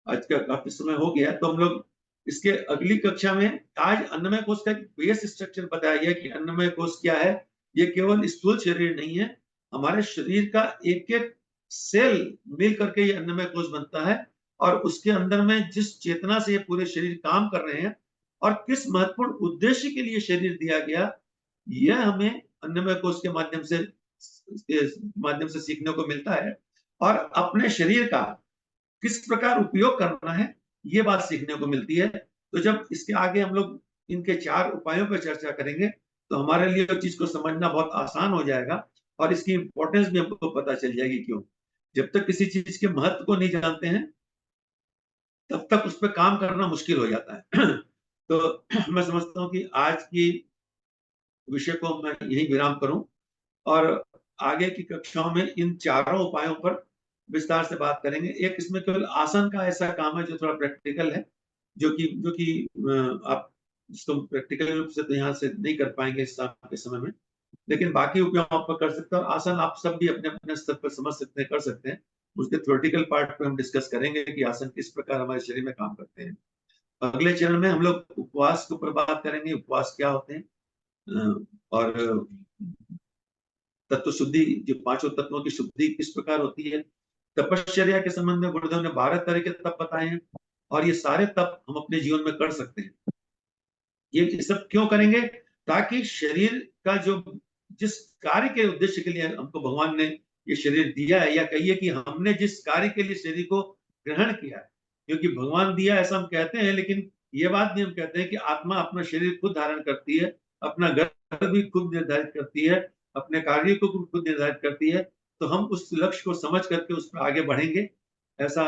आज का काफी समय हो गया, तो हम लोग इसके अगली कक्षा में आज अन्नमय कोश का एक बेस स्ट्रक्चर बताया गया कि अन्नमय कोश क्या है। ये केवल स्थूल शरीर नहीं है, हमारे शरीर का एक एक सेल मिल करके ये अन्नमय कोश बनता है, और उसके अंदर में जिस चेतना से ये पूरे शरीर काम कर रहे हैं और किस महत्वपूर्ण उद्देश्य के लिए शरीर दिया गया, यह हमें अन्नमय कोश के माध्यम से सीखने को मिलता है। और अपने शरीर का किस प्रकार उपयोग करना है, ये बात सीखने को मिलती है। तो जब इसके आगे हम लोग इनके 4 उपायों पर चर्चा करेंगे तो हमारे लिए उस चीज को समझना बहुत आसान हो जाएगा और इसकी इंपॉर्टेंस भी हमको पता चल जाएगी। क्यों? जब तक किसी चीज के महत्व को नहीं जानते हैं तब तक उस पर काम करना मुश्किल हो जाता है। तो मैं समझता हूँ कि आज की विषय को मैं यही विराम करूं और आगे की कक्षाओं में इन चारों उपायों पर विस्तार से बात करेंगे। एक इसमें केवल आसन का ऐसा काम है जो थोड़ा प्रैक्टिकल है, जो कि आप इसको प्रैक्टिकल रूप से तो यहाँ से नहीं कर पाएंगे इस शाम के समय में, लेकिन बाकी उपाय आप पर कर सकते हैं और आसन आप सब भी अपने अपने स्तर पर समझ सकते हैं, कर सकते हैं। उसके थ्योरेटिकल पार्ट पे हम डिस्कस करेंगे कि आसन किस प्रकार हमारे शरीर में काम करते हैं। अगले चरण में हम लोग उपवास के ऊपर बात करेंगे, उपवास क्या होते हैं, और तत्व शुद्धि, जो पांचों तत्वों की शुद्धि किस प्रकार होती है। तपश्चर्या के संबंध में गुरुदेव ने 12 तरह के तप बताए हैं और ये सारे तप हम अपने जीवन में कर सकते हैं। ये सब क्यों करेंगे? ताकि शरीर का जो जिस कार्य के उद्देश्य के लिए हमको भगवान ने ये शरीर दिया है, या कहिए कि हमने जिस कार्य के लिए शरीर को ग्रहण किया है, क्योंकि भगवान दिया ऐसा हम कहते हैं, लेकिन ये बात भी हम कहते हैं कि आत्मा अपना शरीर खुद धारण करती है, अपना घर भी खुद निर्धारित करती है, अपने कार्य को खुद निर्धारित करती है। तो हम उस लक्ष्य को समझ करके उस पर आगे बढ़ेंगे, ऐसा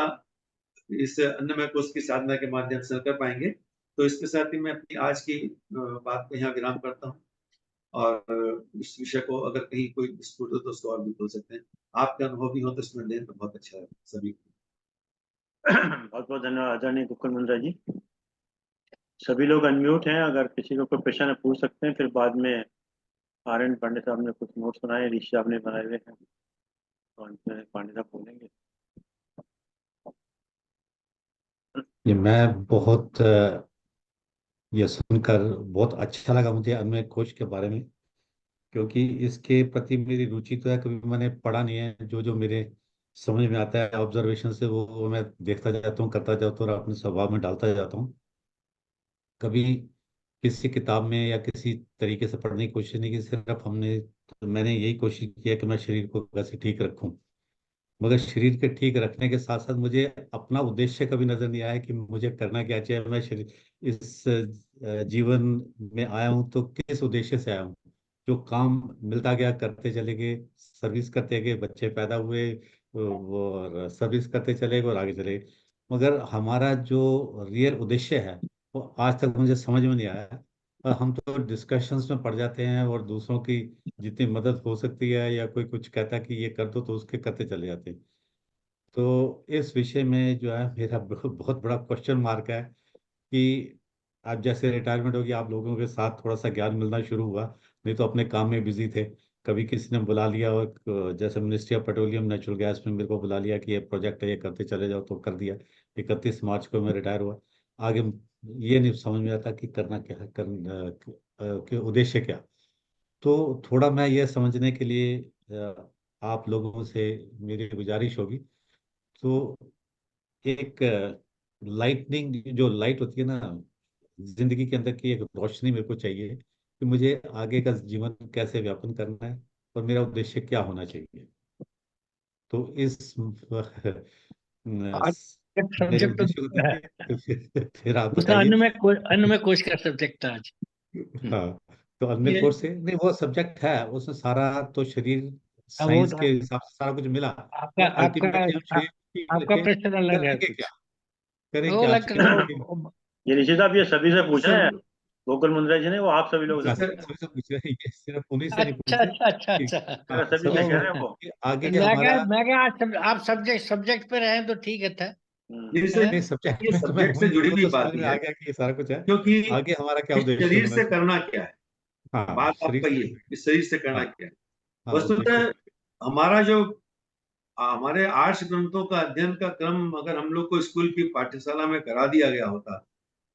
इस अन्नमय कोश की साधना के माध्यम से कर पाएंगे। तो इसके साथ ही मैं अपनी आज की बात को यहाँ विराम करता हूँ और इस विषय को अगर कहीं कोई डिस्प्यूट हो तो उसको और भी बोल सकते हैं। आपके अनुभव भी हो तो इसमें दें तो बहुत अच्छा है सभी को। बहुत बहुत धन्यवाद आदरणीय कुकुल मुंद्रा जी। सभी लोग अनम्यूट हैं, अगर किसी को कोई प्रश्न है पूछ सकते हैं, फिर बाद में आर एन पांडे साहब ने कुछ नोट्स बनाए, ऋषि साहब ने बनाए हुए हैं, तो अंत में पांडे साहब बोलेंगे। ये मैं बहुत ये सुनकर बहुत अच्छा लगा मुझे अन्वय कोश के बारे में, क्योंकि इसके प्रति मेरी रुचि तो है, कभी मैंने पढ़ा नहीं है। जो जो मेरे समझ में आता है ऑब्जर्वेशन से वो मैं देखता जाता हूँ, करता जाता हूँ और अपने स्वभाव में डालता जाता हूँ। कभी किसी किताब में या किसी तरीके से पढ़ने की कोशिश नहीं की, सिर्फ मैंने यही कोशिश किया कि मैं शरीर को कैसे ठीक रखूं। मगर शरीर के ठीक रखने के साथ साथ मुझे अपना उद्देश्य कभी नजर नहीं आया कि मुझे करना क्या चाहिए। मैं शरीर इस जीवन में आया हूँ तो किस उद्देश्य से आया हूँ। जो काम मिलता गया करते चले गए, सर्विस करते गए, बच्चे पैदा हुए वो सर्विस करते चले गए और आगे चले गए। मगर हमारा जो रियल उद्देश्य है वो आज तक मुझे समझ में नहीं आया। और हम तो डिस्कशंस में पड़ जाते हैं और दूसरों की जितनी मदद हो सकती है या कोई कुछ कहता है कि ये कर दो तो उसके करते चले जाते हैं। तो इस विषय में जो है मेरा बहुत बड़ा क्वेश्चन मार्क है कि आप जैसे रिटायरमेंट होगी आप लोगों के साथ थोड़ा सा ज्ञान मिलना शुरू हुआ, नहीं तो अपने काम में बिजी थे। कभी किसी ने बुला लिया और जैसे ministry of petroleum natural gas में मेरे को बुला लिया कि ये प्रोजेक्ट है ये करते चले जाओ, तो कर दिया। 31 मार्च को मैं रिटायर हुआ। आगे ये नहीं समझ में आता कि करना क्या है, कि उद्देश्य क्या। तो थोड़ा मैं ये समझने के लिए आप लोगों से मेरी गुजारिश होगी। तो एक लाइटनिंग जो लाइट होती है ना जिंदगी के अंदर की, एक रोशनी मेरे को चाहिए कि मुझे आगे का जीवन कैसे व्यापन करना है और मेरा उद्देश्य क्या होना चाहिए। तो इस आज मेरे सब्जेक्ट उद्देश्य को तो देखिए फिर आप उसका बताइए। अन्न में कोश का सब्जेक्ट था आज। हाँ, तो अन्य ये कोर्स से नहीं, वो सब्जेक्ट है, उसमें सारा तो शरीर अब वो साइंस के हिसाब से सारा कुछ मिला। आपका तो आपका अल्टीमेटली हम शरीर ठीक आपका रखें, प्रश्न अलग है करेंगे कुछ, क्या, करें वो क्या अलग शरीर के। ये ऋषि साहब ये सभी से पूछा है, सर गोकुल मुंद्रा जी ने, वो आप सभी लोगों से वैसे पूछा है। सभी से पूछ रहे हैं, ये सिर्फ उन्हीं से नहीं अच्छा पूछ रहे अच्छा अच्छा कि, अच्छा। अरे हाँ सभी से सभी कह से रहे हैं वो। कि आगे हमारा। मैं क्या आप सब्जेक्ट पे रहे तो ठीक है था। ये नहीं सर नहीं, सब्जेक्ट ये में तो मैं सब्जेक्ट हूँ से ही, जुड़ी वो हुई तो बात समझ ही में आ है, गया कि ये सारा कुछ है। क्योंकि आगे हमारा क्या इस उद्देश्य शरीर होना से चाहिए। करना क्या है, हाँ बात शरीर आपका से, ये है, इस शरीर से करना हाँ क्या है। हाँ वस्तुतः उद्देश्य। हमारा जो हमारे आर्ट्स ग्रंथों का अध्ययन का क्रम अगर हम लोग को स्कूल की पाठ्यशाला में करा दिया गया होता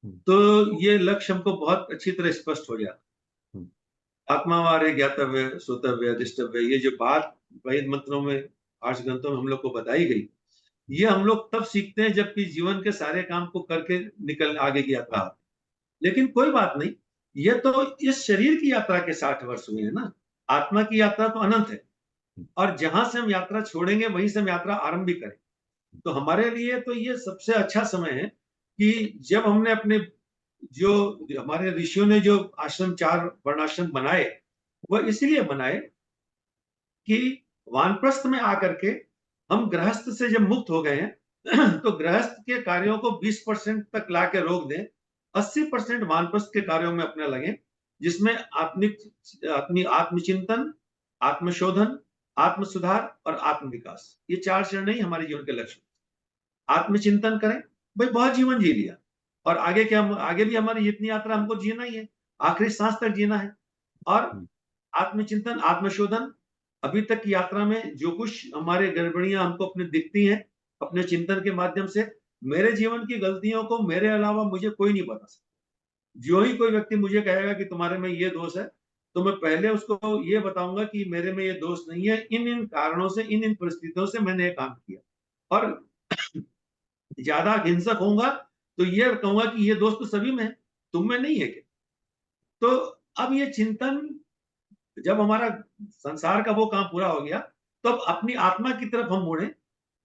हम्म, तो ये लक्ष्य हमको बहुत अच्छी तरह स्पष्ट हो जाता। हम्म, आत्मावारे ज्ञातव्य श्रोतव्य दिष्टव्य, ये जो बात वेद मंत्रों में आर्ट्स ग्रंथों में हम लोग को बताई गई, ये हम लोग तब सीखते हैं जबकि जीवन के सारे काम को करके निकल आगे की यात्रा। लेकिन कोई बात नहीं, ये तो इस शरीर की यात्रा के 60 वर्ष हुए हैं ना, आत्मा की यात्रा तो अनंत है, और जहां से हम यात्रा छोड़ेंगे वहीं से हम यात्रा आरंभ भी करें। तो हमारे लिए तो ये सबसे अच्छा समय है कि जब हमने अपने जो हमारे ऋषियों ने जो आश्रम 4 वर्णाश्रम बनाए, वो इसलिए बनाए कि वानप्रस्थ में आकर के हम गृहस्थ से जब मुक्त हो गए हैं तो गृहस्थ के कार्यों को 20% तक ला के रोक दें, 80% वानप्रस्थ के कार्यों में अपने लगे, जिसमें अपनी आत्मचिंतन, आत्मशोधन, आत्म सुधार और आत्म विकास, ये 4 चरण ही हमारे जीवन के लक्ष्य। आत्मचिंतन करें, भाई बहुत जीवन जी लिया, और आगे क्या, आगे भी हमारी जितनी यात्रा हमको जीना ही है, आखिरी सांस तक जीना है। और आत्मचिंतन, आत्मशोधन, अभी तक की यात्रा में जो कुछ हमारे गड़बड़ियां हमको अपने दिखती हैं, अपने चिंतन के माध्यम से, मेरे जीवन की गलतियों को मेरे अलावा मुझे कोई नहीं बता सकता। जो ही कोई व्यक्ति मुझे कहेगा कि तुम्हारे में ये दोष है, तो मैं पहले उसको ये बताऊंगा कि मेरे में ये दोष नहीं है, इन इन कारणों से, इन इन परिस्थितियों से मैंने ये काम किया। और ज्यादा हिंसक होऊंगा तो ये कहूंगा कि ये दोष तो सभी में है, तुम में नहीं है क्या। तो अब ये चिंतन, जब हमारा संसार का वो काम पूरा हो गया, तो अब अपनी आत्मा की तरफ हम मुड़े,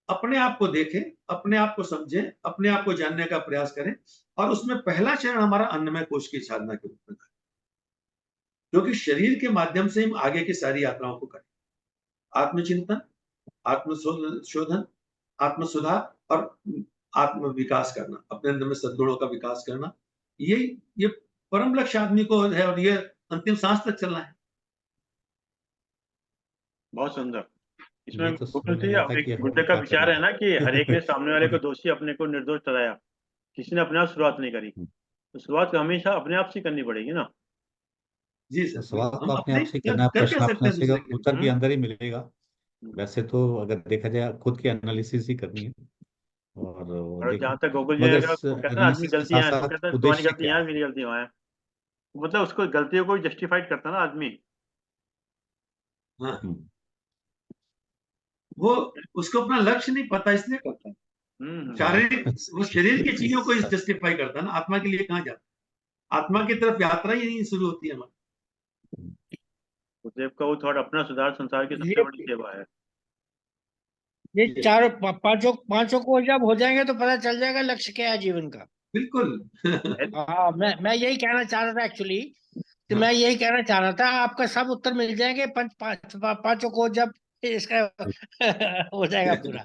अपने आप को देखें, अपने आप को समझें, अपने आप को जानने का प्रयास करें। और उसमें पहला चरण हमारा अन्नमय कोश की साधना के रूप में है, क्योंकि शरीर के माध्यम से हम आगे की सारी यात्राओं को करें। आत्मचिंतन, आत्मशोधन, आत्म सुधार और आत्म विकास करना, अपने अंदर में सद्गुणों का विकास करना, ये परम लक्ष्य आदमी को है, और ये अंतिम सांस तक चलना है। बहुत सुंदर। ये इसमें तो गोकुल समझ में जी, आता है एक कि गुड्डे हमको का क्या विचार करना है ना कि हर एक ने सामने वाले को है। दोषी, अपने को निर्दोष ठहराया, किसी ने अपने आप शुरुआत नहीं करी, तो शुरुआत हमेशा अपने आप से करनी पड़ेगी ना। जी तो सर, सवाल हम तो अपने अपने आप से करना है, कर प्रश्न क्या सकते अपने हैं से का दूसरे के लिए। उत्तर भी हम्म। अंदर ही मिलेगा। वैसे तो अगर देखा जाए खुद की एनालिसिस ही करनी है, और वो और देखिए, जहाँ तक गोकुल जी ने, मगर अगर वो कहता है ना आदमी एनालिसिस के साथ गलतियां हैं, तो साथ कहता है तुम्हारी उद्देश्य गलती क्या यहाँ है, है। मेरी गलती वहाँ है, मतलब उसको गलतियों को जस्टिफाइड करता है ना आदमी। हाँ, हम्म, वो उसको अपना लक्ष्य नहीं पता इसलिए करता है। शारीरिक, वो शरीर की चीजों को जस्टिफाई करता है ना, आत्मा के लिए कहाँ जाता, आत्मा की तरफ यात्रा ही नहीं शुरू होती है हमारी। गुरुदेव का वो थॉट, अपना सुधार संसार की सबसे बड़ी ये सेवा है। ये चारों पांचों को जब हो जाएंगे तो पता चल जाएगा लक्ष्य क्या है जीवन का। बिल्कुल। हाँ, मैं यही कहना चाह रहा था एक्चुअली, कि हाँ, मैं यही कहना चाह रहा था, आपका सब उत्तर मिल जाएंगे पांचों को जब इसका हो जाएगा पूरा।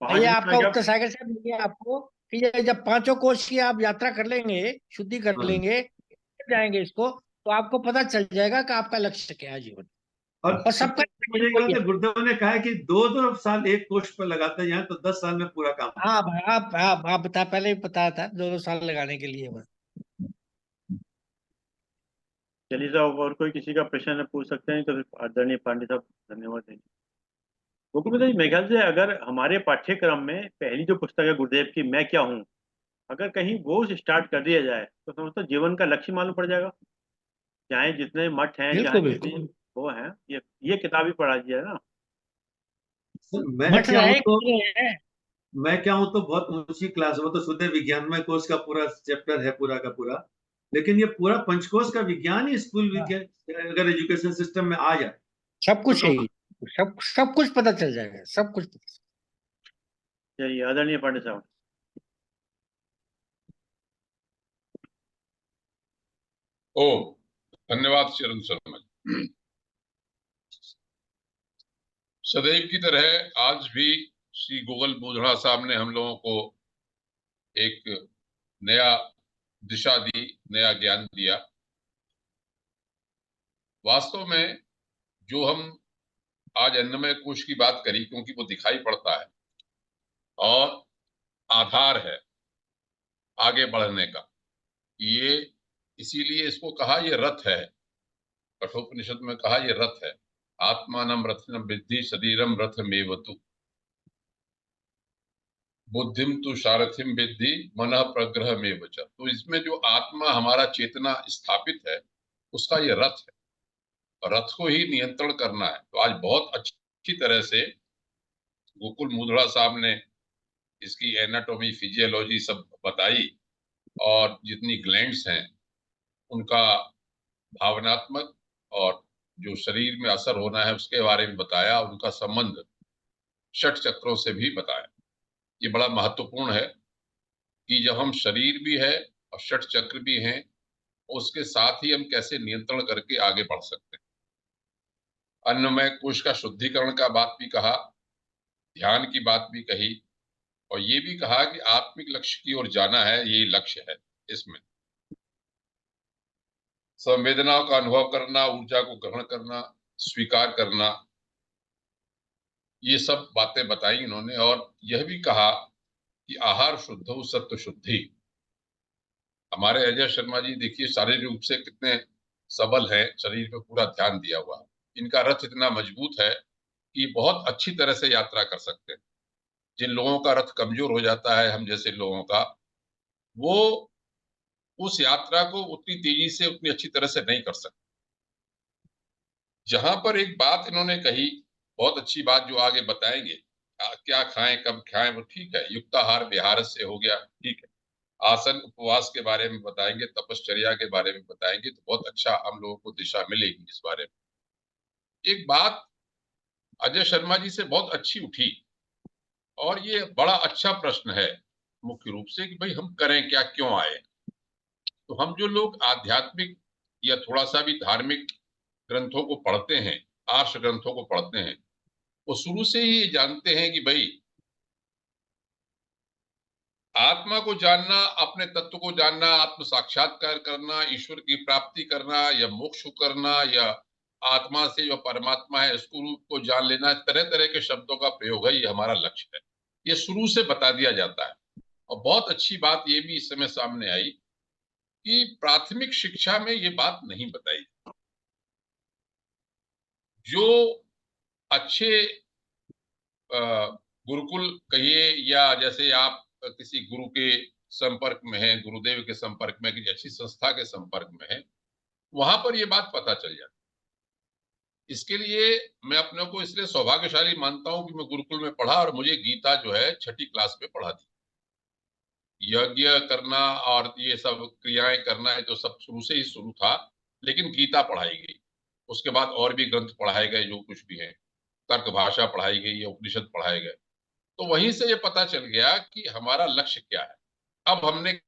पांच ये मिनट में आपका क्या। उत्तर सागर साहब मिल गया आपको, कि ये जब पांचों कोष की आप यात्रा कर लेंगे, शुद्धि कर हाँ। लेंगे, जाएंगे इसको, तो आपको पता चल जाएगा कि आपका लक्ष्य क्या है जीवन। और और सबका मुझे कोई याद है। है गुरुदेव ने कहा है कि 2-2 साल एक कोष पर लगाते जाए तो 10 साल में पूरा काम हो। हाँ भाई, आप बता, पहले ही बताया था 2 2 साल लगाने के लिए बस। चलिए साहब, और कोई किसी का प्रश्न है पूछ सकते हैं, तो फिर आदरणीय पांडे साहब धन्यवाद देंगे। गोकुल जी, मेरे ख्याल से अगर हमारे पाठ्यक्रम में पहली जो पुस्तक है गुरुदेव की, मैं क्या हूँ, अगर कहीं वो स्टार्ट कर दिया जाए तो समझता जीवन का लक्ष्य मालूम पड़ जाएगा। चाहे जितने मठ हैं, चाहे बिल्कुल जितनी बिल्कुल। वो हैं, ये किताब ही पढ़ा दिया है ना। मैं मठ क्या हूँ रहे तो हैं। मैं क्या हूँ तो बहुत ऊंची क्लास, वो तो शुद्ध विज्ञानमय कोर्स का पूरा चैप्टर है पूरा का पूरा। लेकिन ये पूरा पंचकोश का विज्ञान ही स्कूल विज्ञान अगर एजुकेशन सिस्टम में आ जाए सब तो कुछ है ही, सब कुछ पता चल जाएगा, सब कुछ पता चलिए आदरणीय पांडे साहब। ओम। धन्यवाद चिरंजीव शर्मा जी। सदैव की तरह आज भी श्री गोगल बूढ़ा साहब ने हम लोगों को एक नया दिशा दी, नया ज्ञान दिया। वास्तव में जो हम आज अन्नमय कोश की बात करी, क्योंकि वो दिखाई पड़ता है और आधार है आगे बढ़ने का, ये इसीलिए इसको कहा ये रथ है। कठोपनिषद में कहा ये रथ है। आत्मानं रथनं विद्धि शरीरम रथमेवतु बुद्धिम तु सारथिम विद्धि मनः प्रग्रहमेव च। तो इसमें जो आत्मा हमारा चेतना स्थापित है उसका ये रथ है और रथ को ही नियंत्रण करना है। तो आज बहुत अच्छी तरह से गोकुल मुद्रा साहब ने इसकी एनाटॉमी फिजियोलॉजी सब बताई और जितनी ग्लैंड्स हैं उनका भावनात्मक और जो शरीर में असर होना है उसके बारे में बताया, उनका संबंध षट चक्रों से भी बताया। ये बड़ा महत्वपूर्ण है कि जब हम शरीर भी है और षट चक्र भी हैं, उसके साथ ही हम कैसे नियंत्रण करके आगे बढ़ सकते हैं। अन्नमय कोश का शुद्धिकरण का बात भी कहा, ध्यान की बात भी कही और ये भी कहा कि आत्मिक लक्ष्य की ओर जाना है, यही लक्ष्य है। इसमें संवेदनाओं का अनुभव करना, ऊर्जा को ग्रहण करना, स्वीकार करना, ये सब बातें बताई इन्होंने। और यह भी कहा कि आहार शुद्ध हो सत्व शुद्धि। हमारे अजय शर्मा जी देखिए शारीरिक रूप से कितने सबल है, शरीर पे पूरा ध्यान दिया हुआ है। इनका रथ इतना मजबूत है कि बहुत अच्छी तरह से यात्रा कर सकते हैं। जिन लोगों का रथ कमजोर हो जाता है, हम जैसे लोगों का, वो उस यात्रा को उतनी तेजी से उतनी अच्छी तरह से नहीं कर सकते। जहां पर एक बात इन्होंने कही, बहुत अच्छी बात जो आगे बताएंगे, क्या खाएं कब खाएं वो ठीक है, युक्ताहार विहार से हो गया ठीक है, आसन उपवास के बारे में बताएंगे, तपश्चर्या के बारे में बताएंगे, तो बहुत अच्छा हम लोगों को दिशा मिलेगी इस बारे में। एक बात अजय शर्मा जी से बहुत अच्छी उठी और ये बड़ा अच्छा प्रश्न है मुख्य रूप से कि भाई हम करें क्या, क्यों आए। तो हम जो लोग आध्यात्मिक या थोड़ा सा भी धार्मिक ग्रंथों को पढ़ते हैं, आर्ष ग्रंथों को पढ़ते हैं, वो शुरू से ही जानते हैं कि भाई आत्मा को जानना, अपने तत्व को जानना, आत्म साक्षात्कार करना, ईश्वर की प्राप्ति करना या मोक्ष करना या आत्मा से जो परमात्मा है इसको रूप को जान लेना, तरह तरह के शब्दों का प्रयोग है, ये हमारा लक्ष्य है। ये शुरू से बता दिया जाता है। और बहुत अच्छी बात ये भी इस समय सामने आई कि प्राथमिक शिक्षा में ये बात नहीं बताई। जो अच्छे गुरुकुल कहिए या जैसे आप किसी गुरु के संपर्क में है, गुरुदेव के संपर्क में, किसी अच्छी संस्था के संपर्क में है, वहां पर ये बात पता चल जाती। इसके लिए मैं अपने को इसलिए सौभाग्यशाली मानता हूं कि मैं गुरुकुल में पढ़ा और मुझे गीता जो है 6ठी क्लास में पढ़ा दी। यज्ञ करना और ये सब क्रियाएं करना है तो सब शुरू से ही शुरू था, लेकिन गीता पढ़ाई गई। उसके बाद और भी ग्रंथ पढ़ाए गए जो कुछ भी है, तर्क भाषा पढ़ाई गई या उपनिषद पढ़ाए गए। तो वहीं से ये पता चल गया कि हमारा लक्ष्य क्या है। अब हमने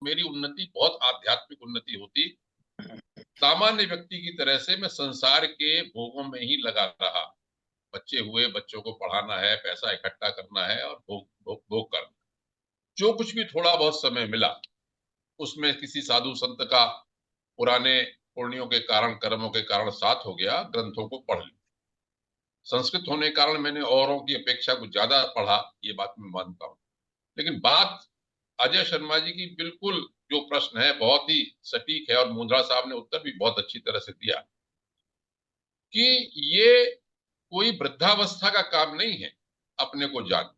मेरी उन्नति बहुत आध्यात्मिक उन्नति होती, सामान्य व्यक्ति की तरह से मैं संसार के भोगों में ही लगा रहा। बच्चे हुए, बच्चों को पढ़ाना है, पैसा इकट्ठा करना है और भोग करना। जो कुछ भी थोड़ा बहुत समय मिला उसमें किसी साधु संत का पुराने पुण्यों के कारण, कर्मों के कारण साथ हो गया, ग्रंथों को पढ़ लिया। संस्कृत होने के कारण मैंने औरों की अपेक्षा कुछ ज्यादा पढ़ा, ये बात मैं मानता हूँ। लेकिन बात अजय शर्मा जी की बिल्कुल जो प्रश्न है बहुत ही सटीक है और मुद्रा साहब ने उत्तर भी बहुत अच्छी तरह से दिया कि ये कोई वृद्धावस्था का काम नहीं है अपने को जान।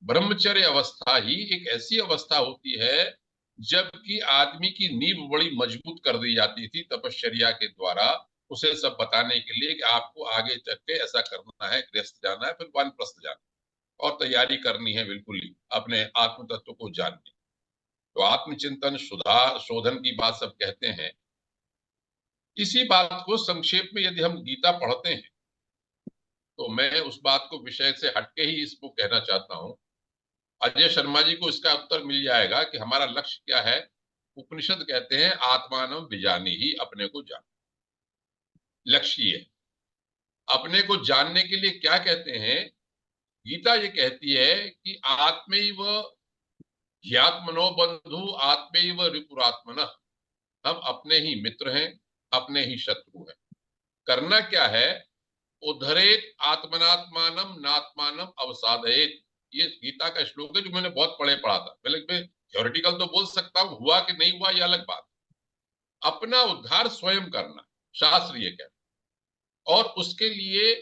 ब्रह्मचर्य अवस्था ही एक ऐसी अवस्था होती है जबकि आदमी की नींव बड़ी मजबूत कर दी जाती थी तपश्चर्या के द्वारा, उसे सब बताने के लिए कि आपको आगे चल के ऐसा करना है, गृहस्थ जाना है, फिर वानप्रस्थ जाना है और तैयारी करनी है बिल्कुल ही अपने आत्म तत्व को जानने। तो आत्मचिंतन, सुधार, शोधन की बात सब कहते हैं। इसी बात को संक्षेप में यदि हम गीता पढ़ते हैं तो मैं उस बात को विषय से हटके ही इसको कहना चाहता हूं। अजय शर्मा जी को इसका उत्तर मिल जाएगा कि हमारा लक्ष्य क्या है। उपनिषद कहते हैं आत्मानं विजानी ही, अपने को जान, लक्ष्य ये। अपने को जानने के लिए क्या कहते हैं, गीता ये कहती है कि आत्मैव ह्यात्मनो बंधु आत्मैव रिपुरात्मनः, हम अपने ही मित्र हैं, अपने ही शत्रु हैं। करना क्या है, उद्धरेत आत्मनात्मानम नात्मानम अवसादयेत, ये गीता का श्लोक है जो मैंने बहुत पढ़ा था। पहले मैं थ्योरेटिकल तो बोल सकता हूं, हुआ कि नहीं हुआ ये अलग बात। अपना उद्धार स्वयं करना, शास्त्र ये कहता है। और उसके लिए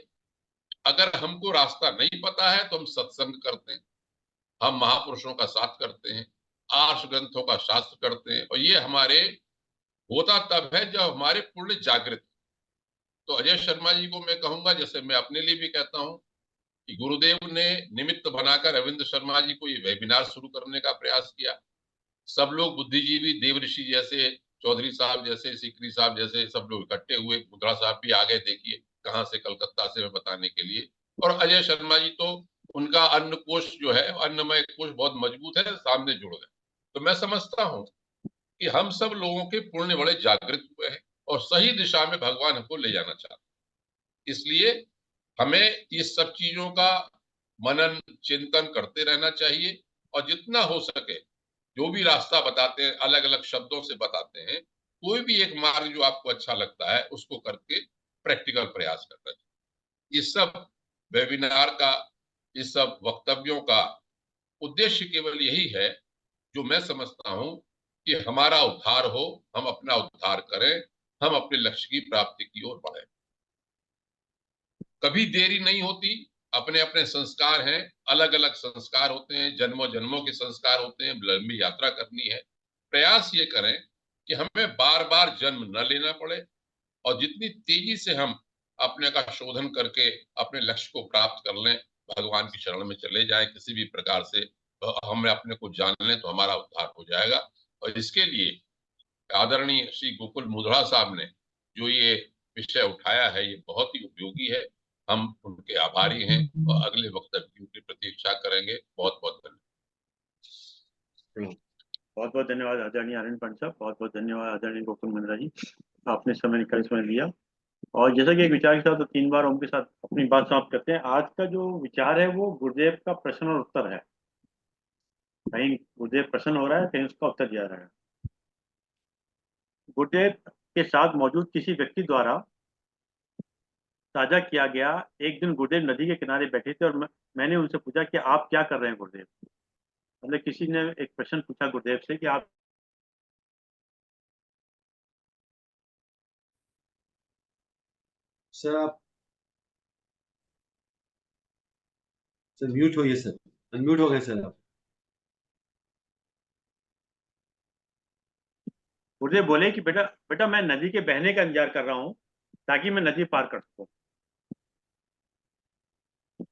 अगर हमको रास्ता नहीं पता है तो हम सत्संग करते हैं, हम महापुरुषों का साथ करते हैं, आर्ष ग्रंथों का शास्त्र करते हैं, और ये हमारे होता तब है जब हमारे पुण्य जागृत। तो अजय शर्मा जी को मैं कहूंगा, जैसे मैं अपने लिए भी कहता हूं, कि गुरुदेव ने निमित्त बनाकर रविंद्र शर्मा जी को ये वेबिनार शुरू करने का प्रयास किया। सब लोग बुद्धिजीवी, देवऋषि जैसे, चौधरी साहब जैसे, सीकरी साहब जैसे सब लोग इकट्ठे हुए। मुद्रा साहब भी आ गए, देखिए कहाँ से, कलकत्ता से, मैं बताने के लिए। और अजय शर्मा जी तो उनका अन्न कोश जो है, अन्नमय कोश बहुत मजबूत है, सामने जुड़ गए। तो मैं समझता हूं कि हम सब लोगों के पुण्य बड़े जागृत हुए हैं और सही दिशा में भगवान हमको ले जाना चाहते हैं। इसलिए हमें इस सब चीजों का मनन चिंतन करते रहना चाहिए, और जितना हो सके जो भी रास्ता बताते हैं, अलग अलग शब्दों से बताते हैं, कोई भी एक मार्ग जो आपको अच्छा लगता है उसको करके प्रैक्टिकल प्रयास करना चाहिए। इस सब वेबिनार का, इस सब वक्तव्यों का उद्देश्य केवल यही है, जो मैं समझता हूं, कि हमारा उद्धार हो, हम अपना उद्धार करें, हम अपने लक्ष्य की प्राप्ति की ओर बढ़े। कभी देरी नहीं होती। अपने अपने संस्कार हैं, अलग अलग संस्कार होते हैं, जन्मों जन्मों के संस्कार होते हैं, लंबी यात्रा करनी है। प्रयास ये करें कि हमें बार बार जन्म न लेना पड़े, और जितनी तेजी से हम अपने का शोधन करके अपने लक्ष्य को प्राप्त कर लें, भगवान की शरण में चले जाएं किसी भी प्रकार से, हमें अपने को जान लें, तो हमारा उद्धार हो जाएगा। और इसके लिए आदरणीय श्री गोकुल मुद्रा साहब ने जो ये विषय उठाया है, ये बहुत ही उपयोगी है। हम उनके आभारी हैं और अगले वक्तव्यों की प्रतीक्षा करेंगे। बहुत बहुत धन्यवाद। बहुत बहुत धन्यवाद आदरणीय आनंद पंत साहब, बहुत बहुत धन्यवाद आदरणीय गोकुल मुंद्रा जी, आपने समय निकाल समय दिया। और जैसा कि एक विचार के साथ तो 3 बार ओम के साथ अपनी बात समाप्त करते हैं। आज का जो विचार है वो गुरुदेव का प्रश्न और उत्तर है। कहीं गुरुदेव प्रश्न हो रहा है, कहीं उसका उत्तर दिया रहा है। गुरुदेव के साथ मौजूद किसी व्यक्ति द्वारा साझा किया गया। एक दिन गुरुदेव नदी के किनारे बैठे थे और मैंने उनसे पूछा कि आप क्या कर रहे हैं गुरुदेव। मतलब किसी ने एक प्रश्न पूछा गुरुदेव से कि आप सर, आप सर म्यूट होइए सर, अनम्यूट हो गए सर आप। गुरुदेव बोले कि बेटा बेटा मैं नदी के बहने का इंतजार कर रहा हूँ ताकि मैं नदी पार कर सकूं।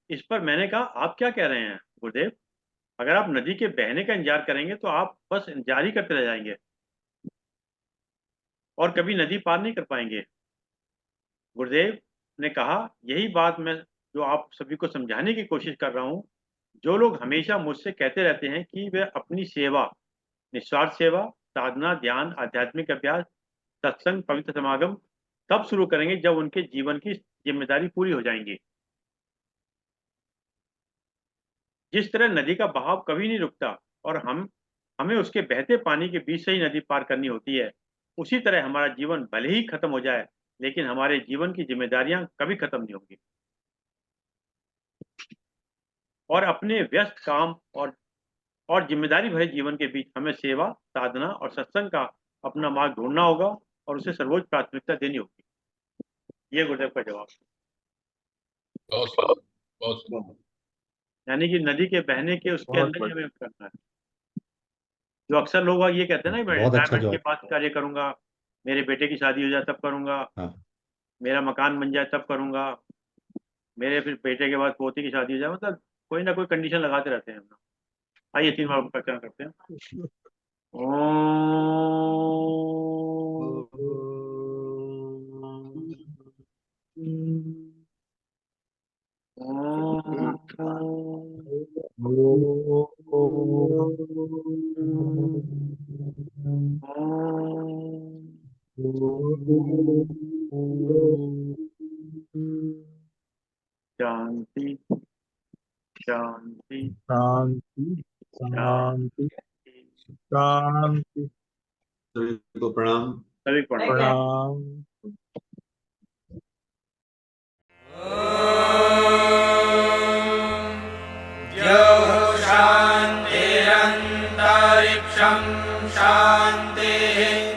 इस पर मैंने कहा आप क्या कह रहे हैं गुरुदेव, अगर आप नदी के बहने का इंतजार करेंगे तो आप बस इंतजार ही करते रह जाएंगे और कभी नदी पार नहीं कर पाएंगे। गुरुदेव ने कहा यही बात मैं जो आप सभी को समझाने की कोशिश कर रहा हूँ। जो लोग हमेशा मुझसे कहते रहते हैं कि वे अपनी सेवा, निस्वार्थ सेवा, साधना, ध्यान, आध्यात्मिक अभ्यास, सत्संग, पवित्र समागम तब शुरू करेंगे जब उनके जीवन की जिम्मेदारी पूरी हो जाएंगी। जिस तरह नदी का बहाव कभी नहीं रुकता और हमें उसके बहते पानी के बीच से ही नदी पार करनी होती है, उसी तरह हमारा जीवन भले ही खत्म हो जाए लेकिन हमारे जीवन की जिम्मेदारियां कभी खत्म नहीं होंगी। और अपने व्यस्त काम और जिम्मेदारी भरे जीवन के बीच हमें सेवा, साधना और सत्संग का अपना मार्ग ढूंढना होगा और उसे सर्वोच्च प्राथमिकता देनी होगी। ये गुरुदेव का जवाब। बहुत सुंदर, बहुत सुंदर। यानी कि नदी के बहने के उसके बहुत अंदर ही बढ़िया। हमें करना है। जो अक्सर लोग ये कहते हैं ना, मैं बहुत अच्छा रिटायरमेंट के जवाब। बाद कार्य करूंगा, मेरे बेटे की शादी हो जाए तब करूंगा, हाँ, मेरा मकान बन जाए तब करूंगा, मेरे फिर बेटे के बाद पोती की शादी हो जाए, मतलब कोई ना कोई कंडीशन लगाते रहते हैं हम लोग। आइए 3 बार प्रचार करते हैं। ओम। शांति शांति शांति शांति शांति। सभी को प्रणाम। सभी को प्रणाम। प्रणाम। शान्तिरन्तरिक्षं शान्तिः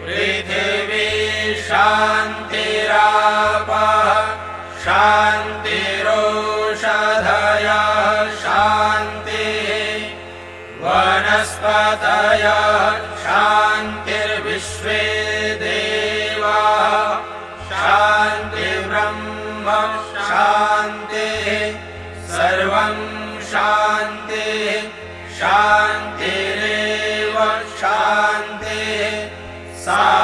पृथिवी शान्तिरापः शान्तिरोषधयः शान्तिः वनस्पतयः शान्तिर्विश्वे देवाः शान्तिर्ब्रह्म शान्तिः सर्वं शान्तिः शान्तिरेव शान्तिः सा